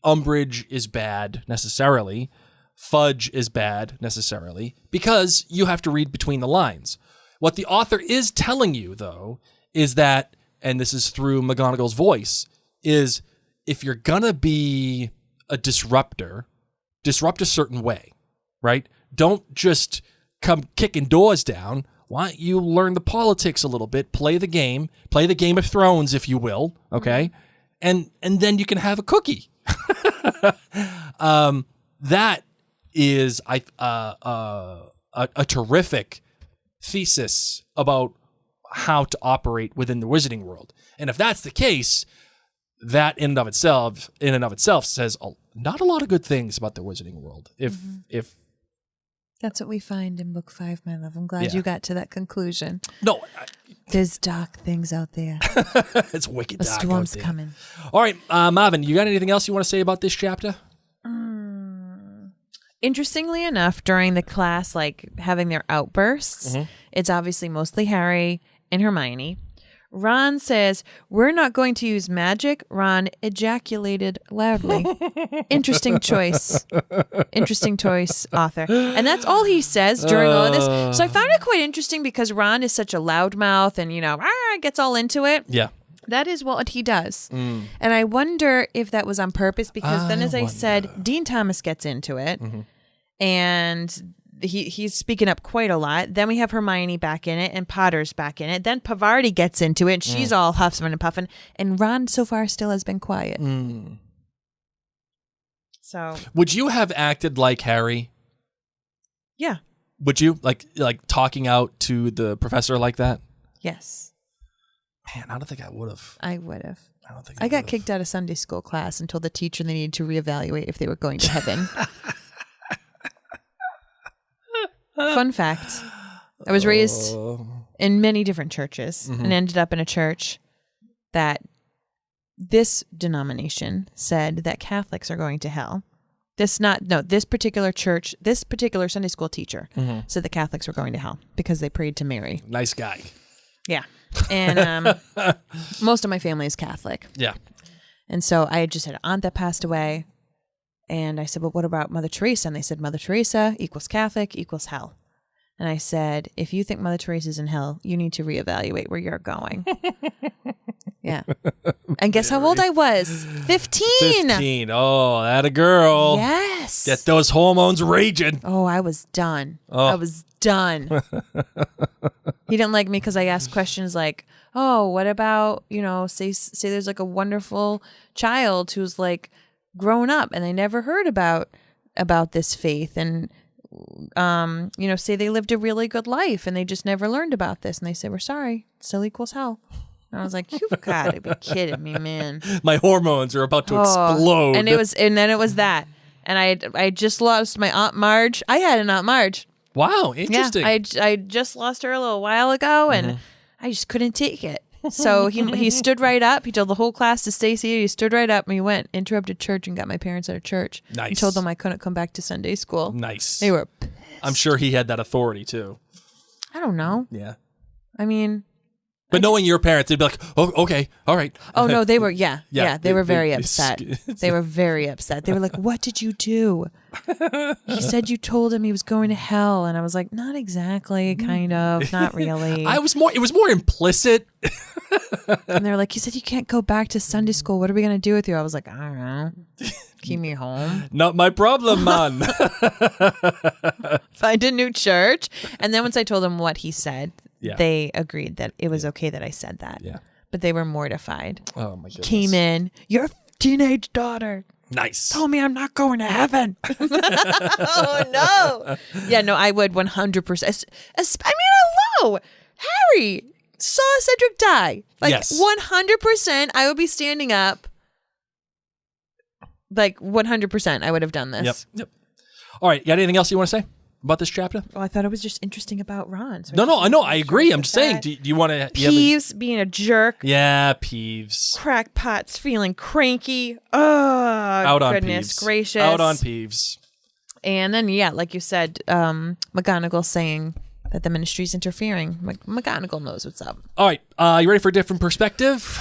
Umbridge is bad necessarily, Fudge is bad necessarily, because you have to read between the lines. What the author is telling you, though, is that, and this is through McGonagall's voice, is if you're gonna be a disruptor, disrupt a certain way, right? Don't just come kicking doors down. Why don't you learn the politics a little bit, play the Game of Thrones, if you will, okay? And then you can have a cookie. That is a terrific thesis about how to operate within the wizarding world. And if that's the case, that in and of itself says not a lot of good things about the wizarding world. If That's what we find in book 5, my love. I'm glad you got to that conclusion. No. There's dark things out there. It's wicked The dark storm's out there. coming. All right, Marvin, you got anything else you want to say about this chapter? Interestingly enough, during the class, like having their outbursts, it's obviously mostly Harry and Hermione. Ron says, "We're not going to use magic." Ron ejaculated loudly. Interesting choice. Interesting choice, author. And that's all he says during all of this. So I found it quite interesting because Ron is such a loudmouth and, gets all into it. Yeah. That is what he does. And I wonder if that was on purpose because then, as I said, Dean Thomas gets into it. And he's speaking up quite a lot. Then we have Hermione back in it and Potter's back in it. Then Pavarti gets into it and she's all huffing and puffing. And Ron so far still has been quiet. So would you have acted like Harry? Yeah. Would you like talking out to the professor like that? Yes. Man, I don't think I would have. I would have. I don't think I got kicked out of Sunday school class and told the teacher they needed to reevaluate if they were going to heaven. Fun fact. I was raised in many different churches and ended up in a church that this denomination said that Catholics are going to hell. This particular church, this particular Sunday school teacher said that Catholics were going to hell because they prayed to Mary. Nice guy. Yeah. And most of my family is Catholic. Yeah. And so I just had an aunt that passed away. And I said, well, what about Mother Teresa? And they said, Mother Teresa equals Catholic equals hell. And I said, if you think Mother Teresa's in hell, you need to reevaluate where you're going. Yeah. And guess how old I was? 15. 15. Oh, that a girl. Yes. Get those hormones raging. Oh, I was done. Oh. I was done. He didn't like me because I asked questions like, oh, what about, say there's like a wonderful child who's like grown up and they never heard about this faith and say they lived a really good life and they just never learned about this and they say, we're sorry, still equals hell. And I was like, you've got to be kidding me, man. My hormones are about to explode. And then it was that. And I just lost my Aunt Marge. I had an Aunt Marge. Wow, interesting. Yeah, I just lost her a little while ago and I just couldn't take it. So he stood right up. He told the whole class to stay seated. He stood right up and he went, interrupted church and got my parents out of church. Nice. He told them I couldn't come back to Sunday school. Nice. They were pissed. I'm sure he had that authority too. I don't know. Yeah. I mean. But knowing your parents, they'd be like, oh, okay, all right. Oh, no, they were, yeah, they were very they upset. They were very upset. They were like, what did you do? He said you told him he was going to hell. And I was like, not exactly, kind of, not really. It was more implicit. And they were like, you said you can't go back to Sunday school. What are we going to do with you? I was like, I don't know. Keep me home. Not my problem, man. Find a new church. And then once I told them what he said, they agreed that it was okay that I said that. Yeah. But they were mortified. Oh, my goodness. Came in, your teenage daughter nice. told me I'm not going to heaven. Oh, no. Yeah, no, I would 100%. I mean, hello, Harry. saw Cedric die. Like Yes. 100%, I would be standing up. Like 100%, I would have done this. Yep. All right. Got anything else you want to say about this chapter? Well, I thought it was just interesting about Ron. So No, I know. I agree. I'm just saying. Do you want to? Peeves being a jerk. Yeah, Peeves. Crackpots feeling cranky. Oh, Out on goodness Peeves. gracious. Out on Peeves. And then, yeah, like you said, McGonagall saying that the ministry's interfering. McGonagall knows what's up. All right. You ready for a different perspective?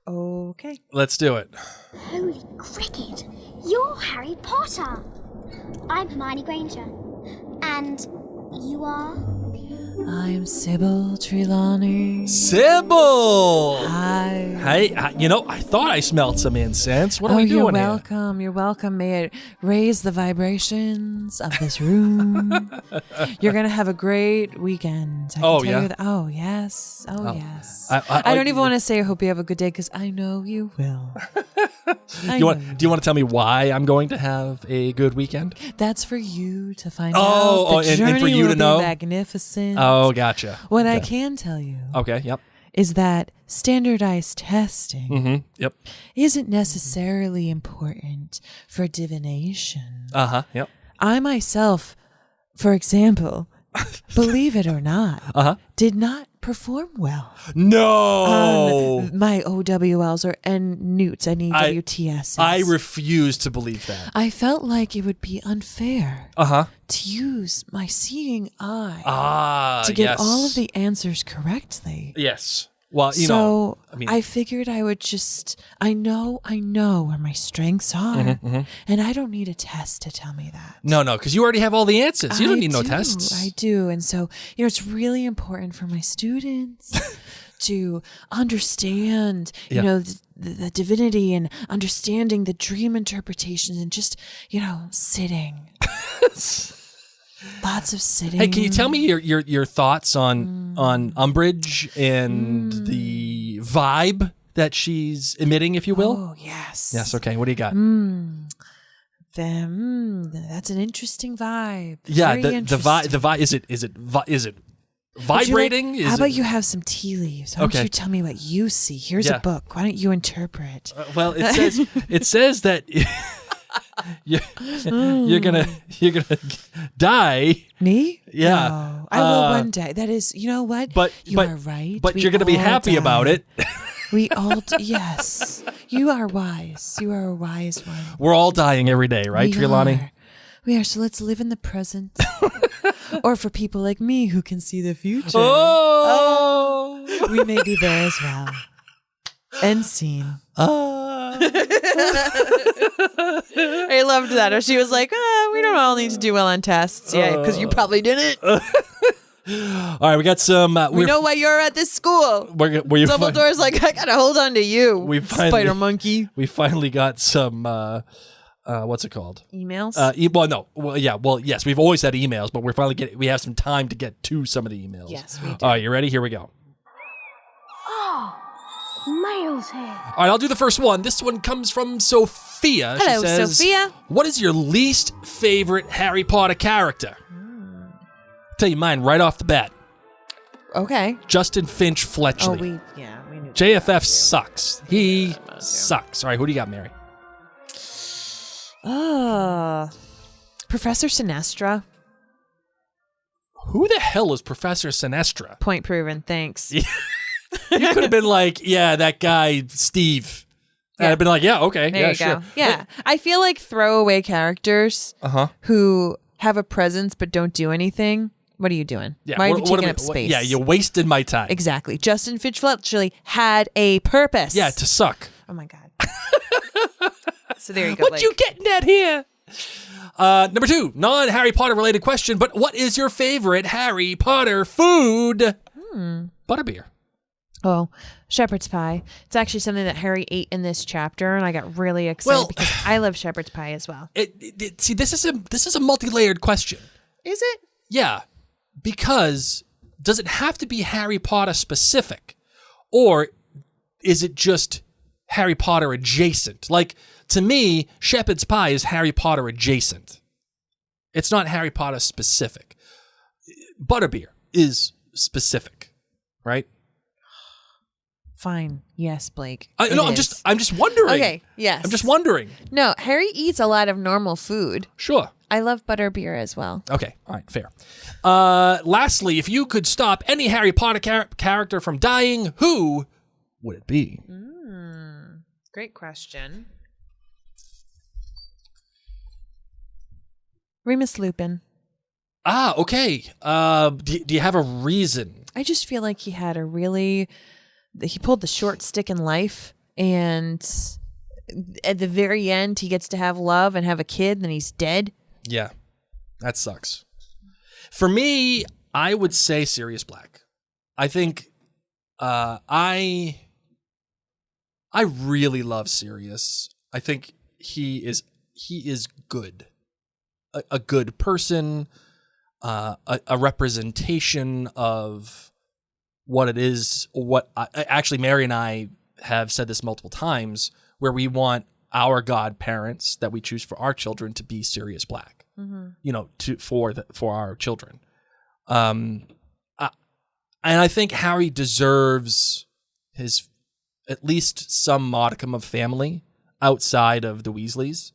Okay. Let's do it. Holy cricket! You're Harry Potter! I'm Hermione Granger. And you are? I'm Sybil Trelawney. Sybil! Hi. Hey, I thought I smelled some incense. What are we doing you're here? welcome. You're welcome. May it raise the vibrations of this room. You're going to have a great weekend. I can tell you that. Oh, yes. Oh, yes. I don't even want to say I hope you have a good day because I know you will. Do you want to tell me why I'm going to have a good weekend? That's for you to find Oh, out. The and journey for you will to know? be magnificent. Oh, gotcha. What I can tell you Okay, yep. is that standardized testing Mm-hmm. Yep. isn't necessarily important for divination. Uh-huh. Yep. I myself, for example, believe it or not, did not perform well No. on my OWLs or NEWTs, NEWTS. I refuse to believe that. I felt like it would be unfair Uh-huh. to use my seeing eye to get yes. all of the answers correctly. Yes. Well, So I mean, I figured I would just, I know where my strengths are, Mm-hmm, and I don't need a test to tell me that. no, because you already have all the answers. You don't need no do, tests. I do. And so, it's really important for my students to understand, the divinity and understanding the dream interpretations and just, sitting. Lots of sitting. Hey, can you tell me your thoughts on Umbridge and the vibe that she's emitting, if you will? Oh, yes. Yes. Okay. What do you got? That's an interesting vibe. Yeah. Very The interesting. vibe. Is it Would you vibrating? how about you have some tea leaves? Why don't you tell me what you see? Here's Yeah. a book. Why don't you interpret? Well, it says that you're gonna die. Me? Yeah. No. I will one day. That is, you know what? But you are right. But We you're gonna be all happy die. about it. We all yes. You are wise. You are a wise one. We're all dying every day, right, Trelawney? We are. So let's live in the present. Or for people like me who can see the future. Oh. We may be there as well. End scene. I loved that. She was like, we don't all need to do well on tests. Yeah, because you probably didn't. All right, we got some. We know why you're at this school. Dumbledore's like, I gotta hold on to you, spider monkey. We finally got some. What's it called? Emails? Yes, we've always had emails, but we have some time to get to some of the emails. Yes, we do. All right, you ready? Here we go. Oh, mail's here. All right, I'll do the first one. This one comes from Sophia. Hello, she says, Sophia. What is your least favorite Harry Potter character? Tell you mine right off the bat. Okay. Justin Finch Fletchley. Oh, we knew. JFF sucks. He sucks. All right, who do you got, Mary? Professor Sinestra. Who the hell is Professor Sinestra? Point proven. Thanks. You could have been like, yeah, that guy, Steve. And I'd been like, yeah, okay. There yeah, you sure. go. Yeah. I feel like throwaway characters who have a presence but don't do anything. What are you doing? Yeah, Why are you what taking am I- up space? Yeah, you wasted my time. Exactly. Justin Finch Fletchley had a purpose. Yeah, to suck. Oh my God. So there you go. What you getting at here? Number 2, non-Harry Potter related question, but what is your favorite Harry Potter food? Butterbeer. Oh, shepherd's pie. It's actually something that Harry ate in this chapter, and I got really excited because I love shepherd's pie as well. See, this is a multi-layered question. Is it? Yeah, because does it have to be Harry Potter specific, or is it just Harry Potter adjacent? Like, to me, shepherd's pie is Harry Potter adjacent. It's not Harry Potter specific. Butterbeer is specific. right? Fine. Yes, Blake. No, it I'm is. just wondering. Okay, yes. I'm just wondering. No, Harry eats a lot of normal food. Sure. I love butterbeer as well. Okay. All right. Fair. Lastly, if you could stop any Harry Potter character from dying, who would it be? Great question. Remus Lupin. Ah, okay. Do you have a reason? I just feel like he pulled the short stick in life, and at the very end, he gets to have love and have a kid, and then he's dead. Yeah, that sucks. For me, I would say Sirius Black. I think I really love Sirius. I think he is good, a good person, a representation of what it is. Actually, Mary and I have said this multiple times, where we want our godparents that we choose for our children to be Sirius Black, for our children. And I think Harry deserves his at least some modicum of family outside of the Weasleys.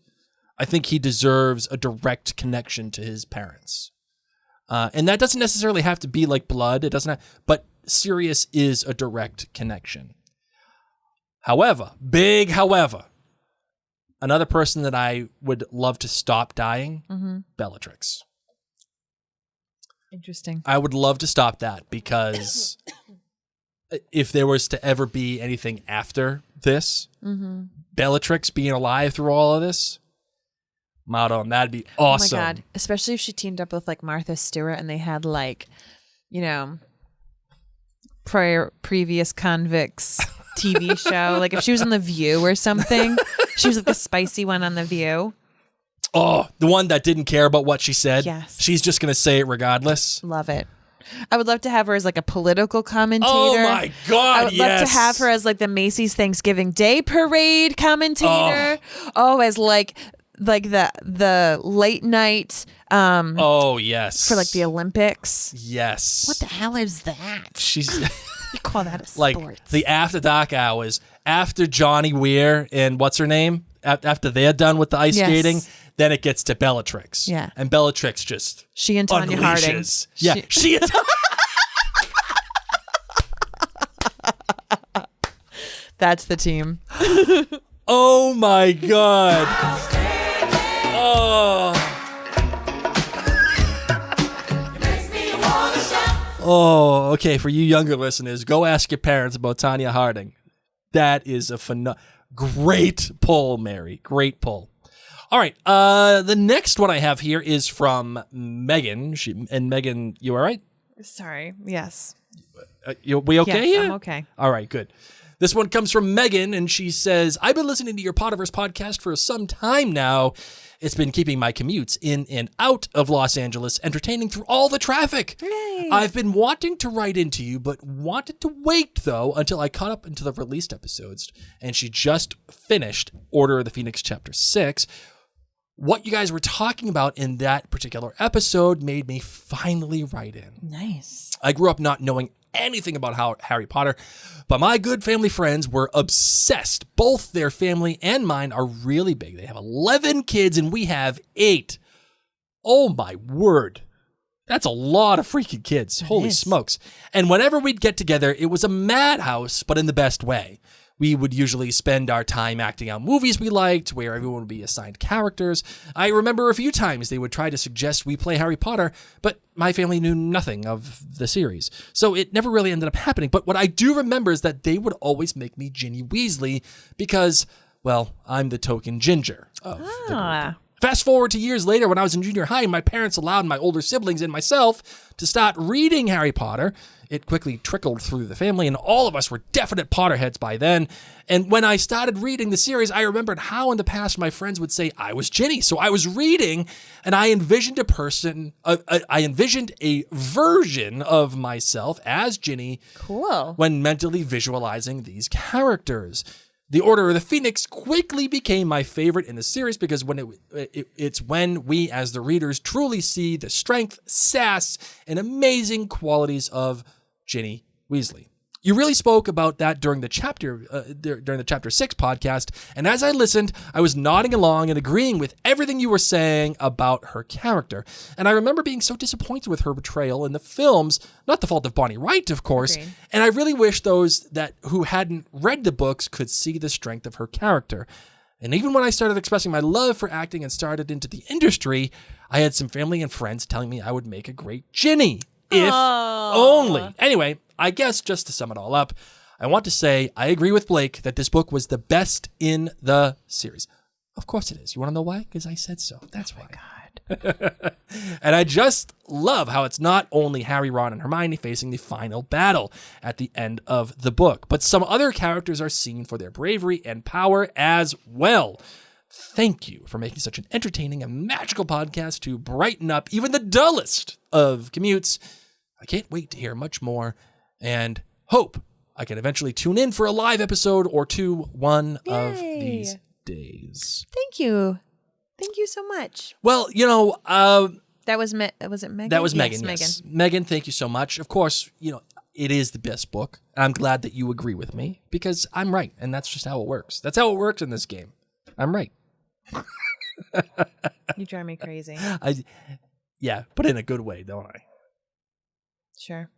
I think he deserves a direct connection to his parents. And that doesn't necessarily have to be like blood. It doesn't but Sirius is a direct connection. However, another person that I would love to stop dying, Bellatrix. Interesting. I would love to stop that, because if there was to ever be anything after this, Bellatrix being alive through all of this, Maudon, that'd be awesome. Oh my God. Especially if she teamed up with like Martha Stewart and they had like, previous convicts TV show. Like if she was on The View or something. She was like the spicy one on The View. Oh, the one that didn't care about what she said. Yes. She's just going to say it regardless. Love it. I would love to have her as like a political commentator. Oh my God, I would love to have her as like the Macy's Thanksgiving Day Parade commentator. Oh, as like the late night yes. for like the Olympics. Yes. What the hell is that? She's You call that a like sports. the after dark hours after Johnny Weir and what's her name? After they're done with the ice skating, then it gets to Bellatrix. Yeah. And Bellatrix just She and Tanya Harding. unleashes. Yeah. She and That's the team. Oh my God. Oh, okay. For you younger listeners, go ask your parents about Tanya Harding. That is a great pull, Mary. Great pull. All right. The next one I have here is from Megan. Megan, you all right? Sorry. Yes. We okay yes, here? I'm okay. All right, good. This one comes from Megan, and she says, I've been listening to your Potterverse podcast for some time now. It's been keeping my commutes in and out of Los Angeles entertaining through all the traffic. Yay. I've been wanting to write into you, but wanted to wait, though, until I caught up into the released episodes. And she just finished Order of the Phoenix Chapter 6. What you guys were talking about in that particular episode made me finally write in. Nice. I grew up not knowing anything about Harry Potter, but my good family friends were obsessed. Both their family and mine are really big. They have 11 kids and we have 8. Oh my word. That's a lot of freaking kids. Holy smokes. And whenever we'd get together, it was a madhouse, but in the best way. We would usually spend our time acting out movies we liked, where everyone would be assigned characters. I remember a few times they would try to suggest we play Harry Potter, but my family knew nothing of the series. So it never really ended up happening. But what I do remember is that they would always make me Ginny Weasley because, well, I'm the token ginger of the group. Fast forward to years later when I was in junior high, my parents allowed my older siblings and myself to start reading Harry Potter. It quickly trickled through the family, and all of us were definite Potterheads by then. And when I started reading the series, I remembered how in the past my friends would say I was Ginny. So I was reading, and I envisioned a version of myself as Ginny. Cool. When mentally visualizing these characters. The Order of the Phoenix quickly became my favorite in the series because it's when we, as the readers, truly see the strength, sass, and amazing qualities of Ginny Weasley. You really spoke about that during the chapter 6 podcast, and as I listened, I was nodding along and agreeing with everything you were saying about her character. And I remember being so disappointed with her portrayal in the films, not the fault of Bonnie Wright, of course. Agreed. And I really wish those who hadn't read the books could see the strength of her character. And even when I started expressing my love for acting and started into the industry, I had some family and friends telling me I would make a great Ginny. If only. Anyway, I guess just to sum it all up, I want to say I agree with Blake that this book was the best in the series. Of course it is. You want to know why? Because I said so. That's why. God. And I just love how it's not only Harry, Ron, and Hermione facing the final battle at the end of the book, but some other characters are seen for their bravery and power as well. Thank you for making such an entertaining and magical podcast to brighten up even the dullest of commutes. I can't wait to hear much more and hope I can eventually tune in for a live episode or two one of these days. Thank you. Thank you so much. Well, That was was it Megan? that was Megan, Yes, yes. Megan, thank you so much. Of course, it is the best book. I'm glad that you agree with me because I'm right, and that's just how it works. That's how it works in this game. I'm right. You drive me crazy. Yeah, but in a good way, don't I? Sure.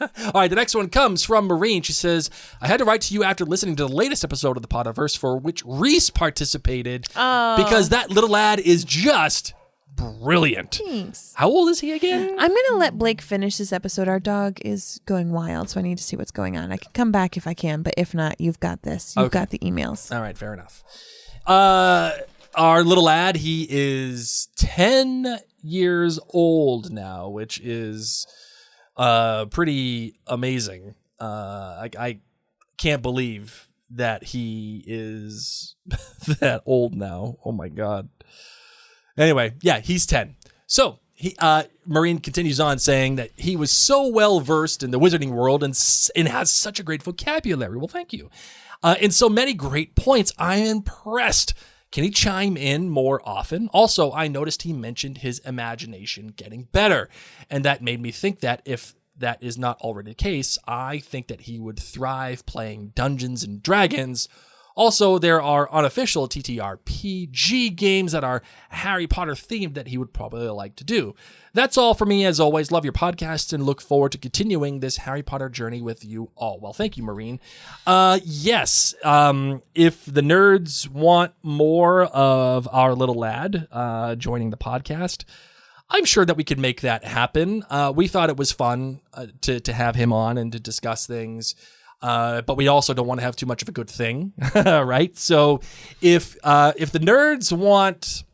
All right, the next one comes from Maureen. She says, I had to write to you after listening to the latest episode of the Potterverse for which Reese participated because that little lad is just brilliant. Thanks. How old is he again? I'm going to let Blake finish this episode. Our dog is going wild, so I need to see what's going on. I can come back if I can, but if not, you've got this. You've got the emails. All right, fair enough. Our little lad, he is 10 years old now, which is pretty amazing. I can't believe that he is that old now. Oh my God. Anyway, yeah, he's 10. So Maureen continues on saying that he was so well versed in the wizarding world and has such a great vocabulary. Well, thank you. And so many great points. I'm impressed. Can he chime in more often? Also, I noticed he mentioned his imagination getting better, and that made me think that if that is not already the case, I think that he would thrive playing Dungeons and Dragons. Also, there are unofficial TTRPG games that are Harry Potter themed that he would probably like to do. That's all for me, as always. Love your podcast and look forward to continuing this Harry Potter journey with you all. Well, thank you, Maureen. Yes, if the nerds want more of our little lad joining the podcast, I'm sure that we could make that happen. We thought it was fun to have him on and to discuss things. But we also don't want to have too much of a good thing, right? So if the nerds want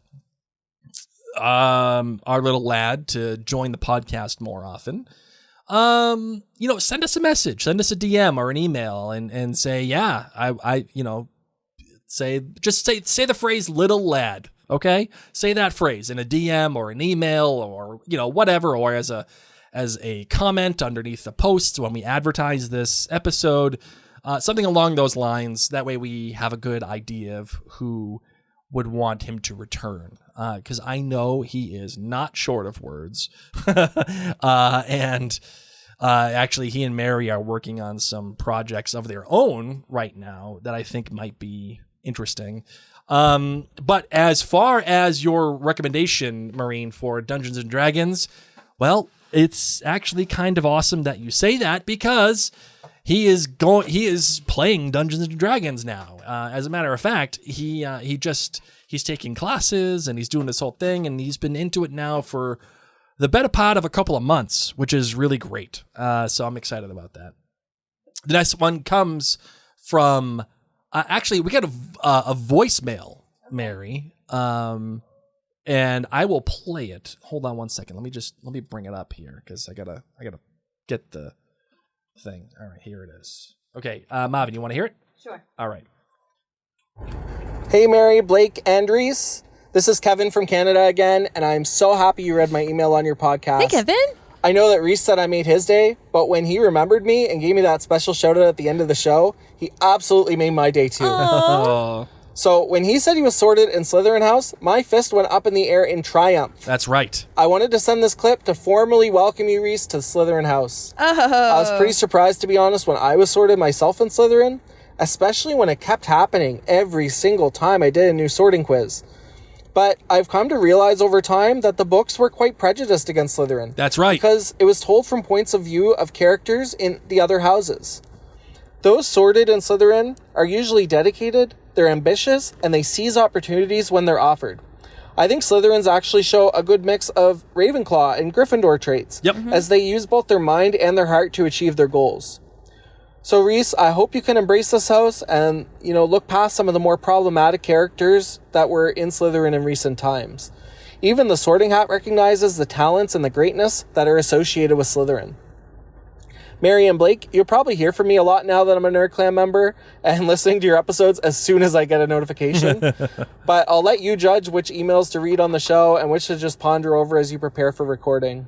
our little lad to join the podcast more often, send us a message, send us a DM or an email and say, yeah, say the phrase little lad. Okay. Say that phrase in a DM or an email or, whatever, or as a comment underneath the posts when we advertise this episode, something along those lines. That way we have a good idea of who would want him to return. Because I know he is not short of words. And actually, he and Mary are working on some projects of their own right now that I think might be interesting. But as far as your recommendation, Maureen, for Dungeons and Dragons, well, it's actually kind of awesome that you say that because he is playing Dungeons and Dragons now. As a matter of fact, he's taking classes and he's doing this whole thing and he's been into it now for the better part of a couple of months, which is really great. So I'm excited about that. The next one comes from actually we got a voicemail, Mary. And I will play it. Hold on one second. Let me bring it up here because I gotta get the thing. All right, here it is. Okay, Marvin, you want to hear it? Sure. All right. Hey, Mary, Blake, and Reese. This is Kevin from Canada again, and I'm so happy you read my email on your podcast. Hey, Kevin. I know that Reese said I made his day, but when he remembered me and gave me that special shout out at the end of the show, he absolutely made my day too. Aww. So when he said he was sorted in Slytherin House, my fist went up in the air in triumph. That's right. I wanted to send this clip to formally welcome you, Reese, to Slytherin House. Oh. I was pretty surprised, to be honest, when I was sorted myself in Slytherin, especially when it kept happening every single time I did a new sorting quiz. But I've come to realize over time that the books were quite prejudiced against Slytherin. That's right. Because it was told from points of view of characters in the other houses. Those sorted in Slytherin are usually dedicated, they're ambitious, and they seize opportunities when they're offered. I think Slytherins actually show a good mix of Ravenclaw and Gryffindor traits, as they use both their mind and their heart to achieve their goals. So Reese, I hope you can embrace this house and, look past some of the more problematic characters that were in Slytherin in recent times. Even the Sorting Hat recognizes the talents and the greatness that are associated with Slytherin. Mary and Blake, you'll probably hear from me a lot now that I'm a Nerd Clan member and listening to your episodes as soon as I get a notification. But I'll let you judge which emails to read on the show and which to just ponder over as you prepare for recording.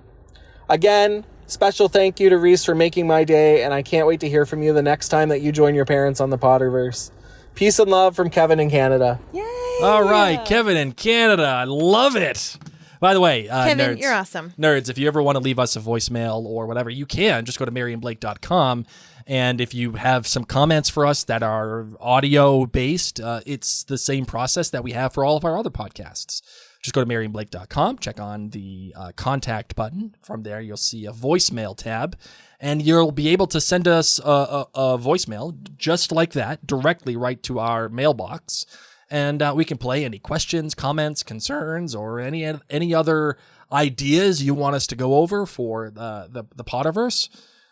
Again, special thank you to Reese for making my day, and I can't wait to hear from you the next time that you join your parents on the Potterverse. Peace and love from Kevin in Canada. Yay! All right, Kevin in Canada. I love it. By the way, Kevin, nerds, you're awesome. Nerds, if you ever want to leave us a voicemail or whatever, you can. Just go to maryandblake.com. And if you have some comments for us that are audio-based, it's the same process that we have for all of our other podcasts. Just go to maryandblake.com, check on the contact button. From there, you'll see a voicemail tab, and you'll be able to send us a voicemail just like that, directly right to our mailbox. And we can play any questions, comments, concerns, or any other ideas you want us to go over for the Potterverse.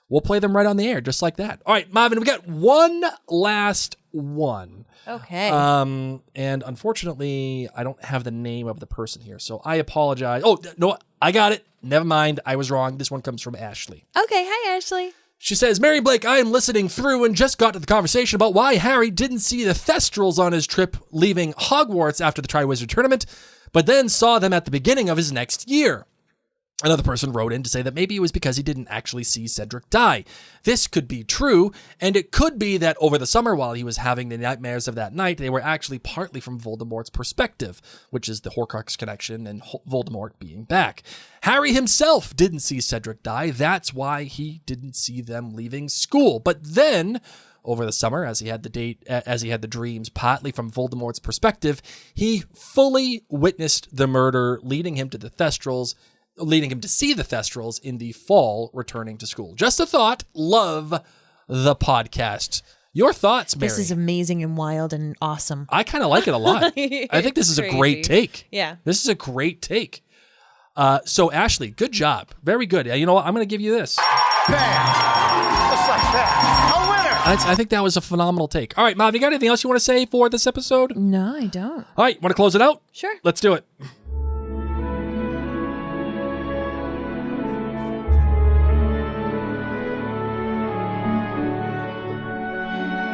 We'll play them right on the air, just like that. All right, Marvin, we got one last one. Okay. And unfortunately, I don't have the name of the person here, so I apologize. Oh, no, I got it. Never mind. I was wrong. This one comes from Ashley. Okay. Hi, Ashley. She says, Mary Blake, I am listening through and just got to the conversation about why Harry didn't see the Thestrals on his trip leaving Hogwarts after the Triwizard Tournament, but then saw them at the beginning of his next year. Another person wrote in to say that maybe it was because he didn't actually see Cedric die. This could be true, and it could be that over the summer while he was having the nightmares of that night, they were actually partly from Voldemort's perspective, which is the Horcrux connection and Voldemort being back. Harry himself didn't see Cedric die. That's why he didn't see them leaving school. But then, over the summer, as he had the dreams partly from Voldemort's perspective, he fully witnessed the murder, leading him to see the Thestrals in the fall, returning to school. Just a thought. Love the podcast. Your thoughts, Mary? This is amazing and wild and awesome. I kind of like it a lot. I think this is a great take. Yeah. This is a great take. So, Ashley, good job. Very good. You know what? I'm going to give you this. Bam! Just like that. A winner! I think that was a phenomenal take. All right, Mom, you got anything else you want to say for this episode? No, I don't. All right, want to close it out? Sure. Let's do it.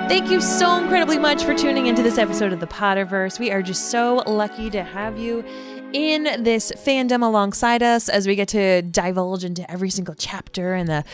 Thank you so incredibly much for tuning into this episode of the Potterverse. We are just so lucky to have you in this fandom alongside us as we get to divulge into every single chapter and the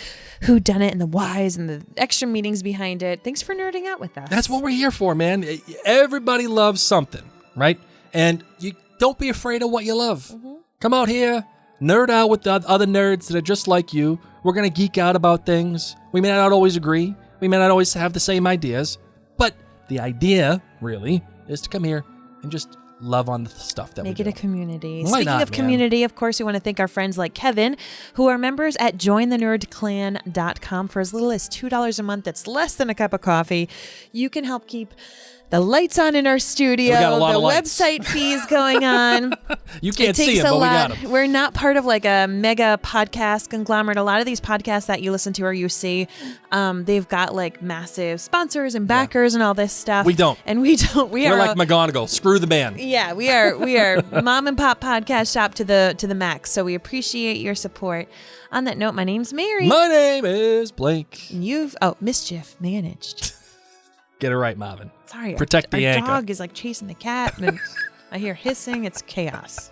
whodunit and the whys and the extra meanings behind it. Thanks for nerding out with us. That's what we're here for, man. Everybody loves something, right? And you don't be afraid of what you love. Mm-hmm. Come out here, nerd out with the other nerds that are just like you. We're going to geek out about things. We may not always agree. We may not always have the same ideas, but the idea, really, is to come here and just love on the stuff that we do. Make it a community. Why Speaking not, of man? community, of course, we want to thank our friends like Kevin, who are members at jointhenerdclan.com for as little as $2 a month. That's less than a cup of coffee. You can help keep the lights on in our studio, We got a lot the of lights. website fees going on. You can't It takes see them, a but we lot. got them. We're not part of like a mega podcast conglomerate. A lot of these podcasts that you listen to or you see, they've got like massive sponsors and backers and all this stuff. We don't. And we don't. We're like McGonagall. Screw the band. Yeah, we are mom and pop podcast shop to the max. So we appreciate your support. On that note, my name's Mary. My name is Blake. And mischief managed. Get it right, Marvin. Sorry, Protect the our anchor. dog is like chasing the cat, and I hear hissing. It's chaos.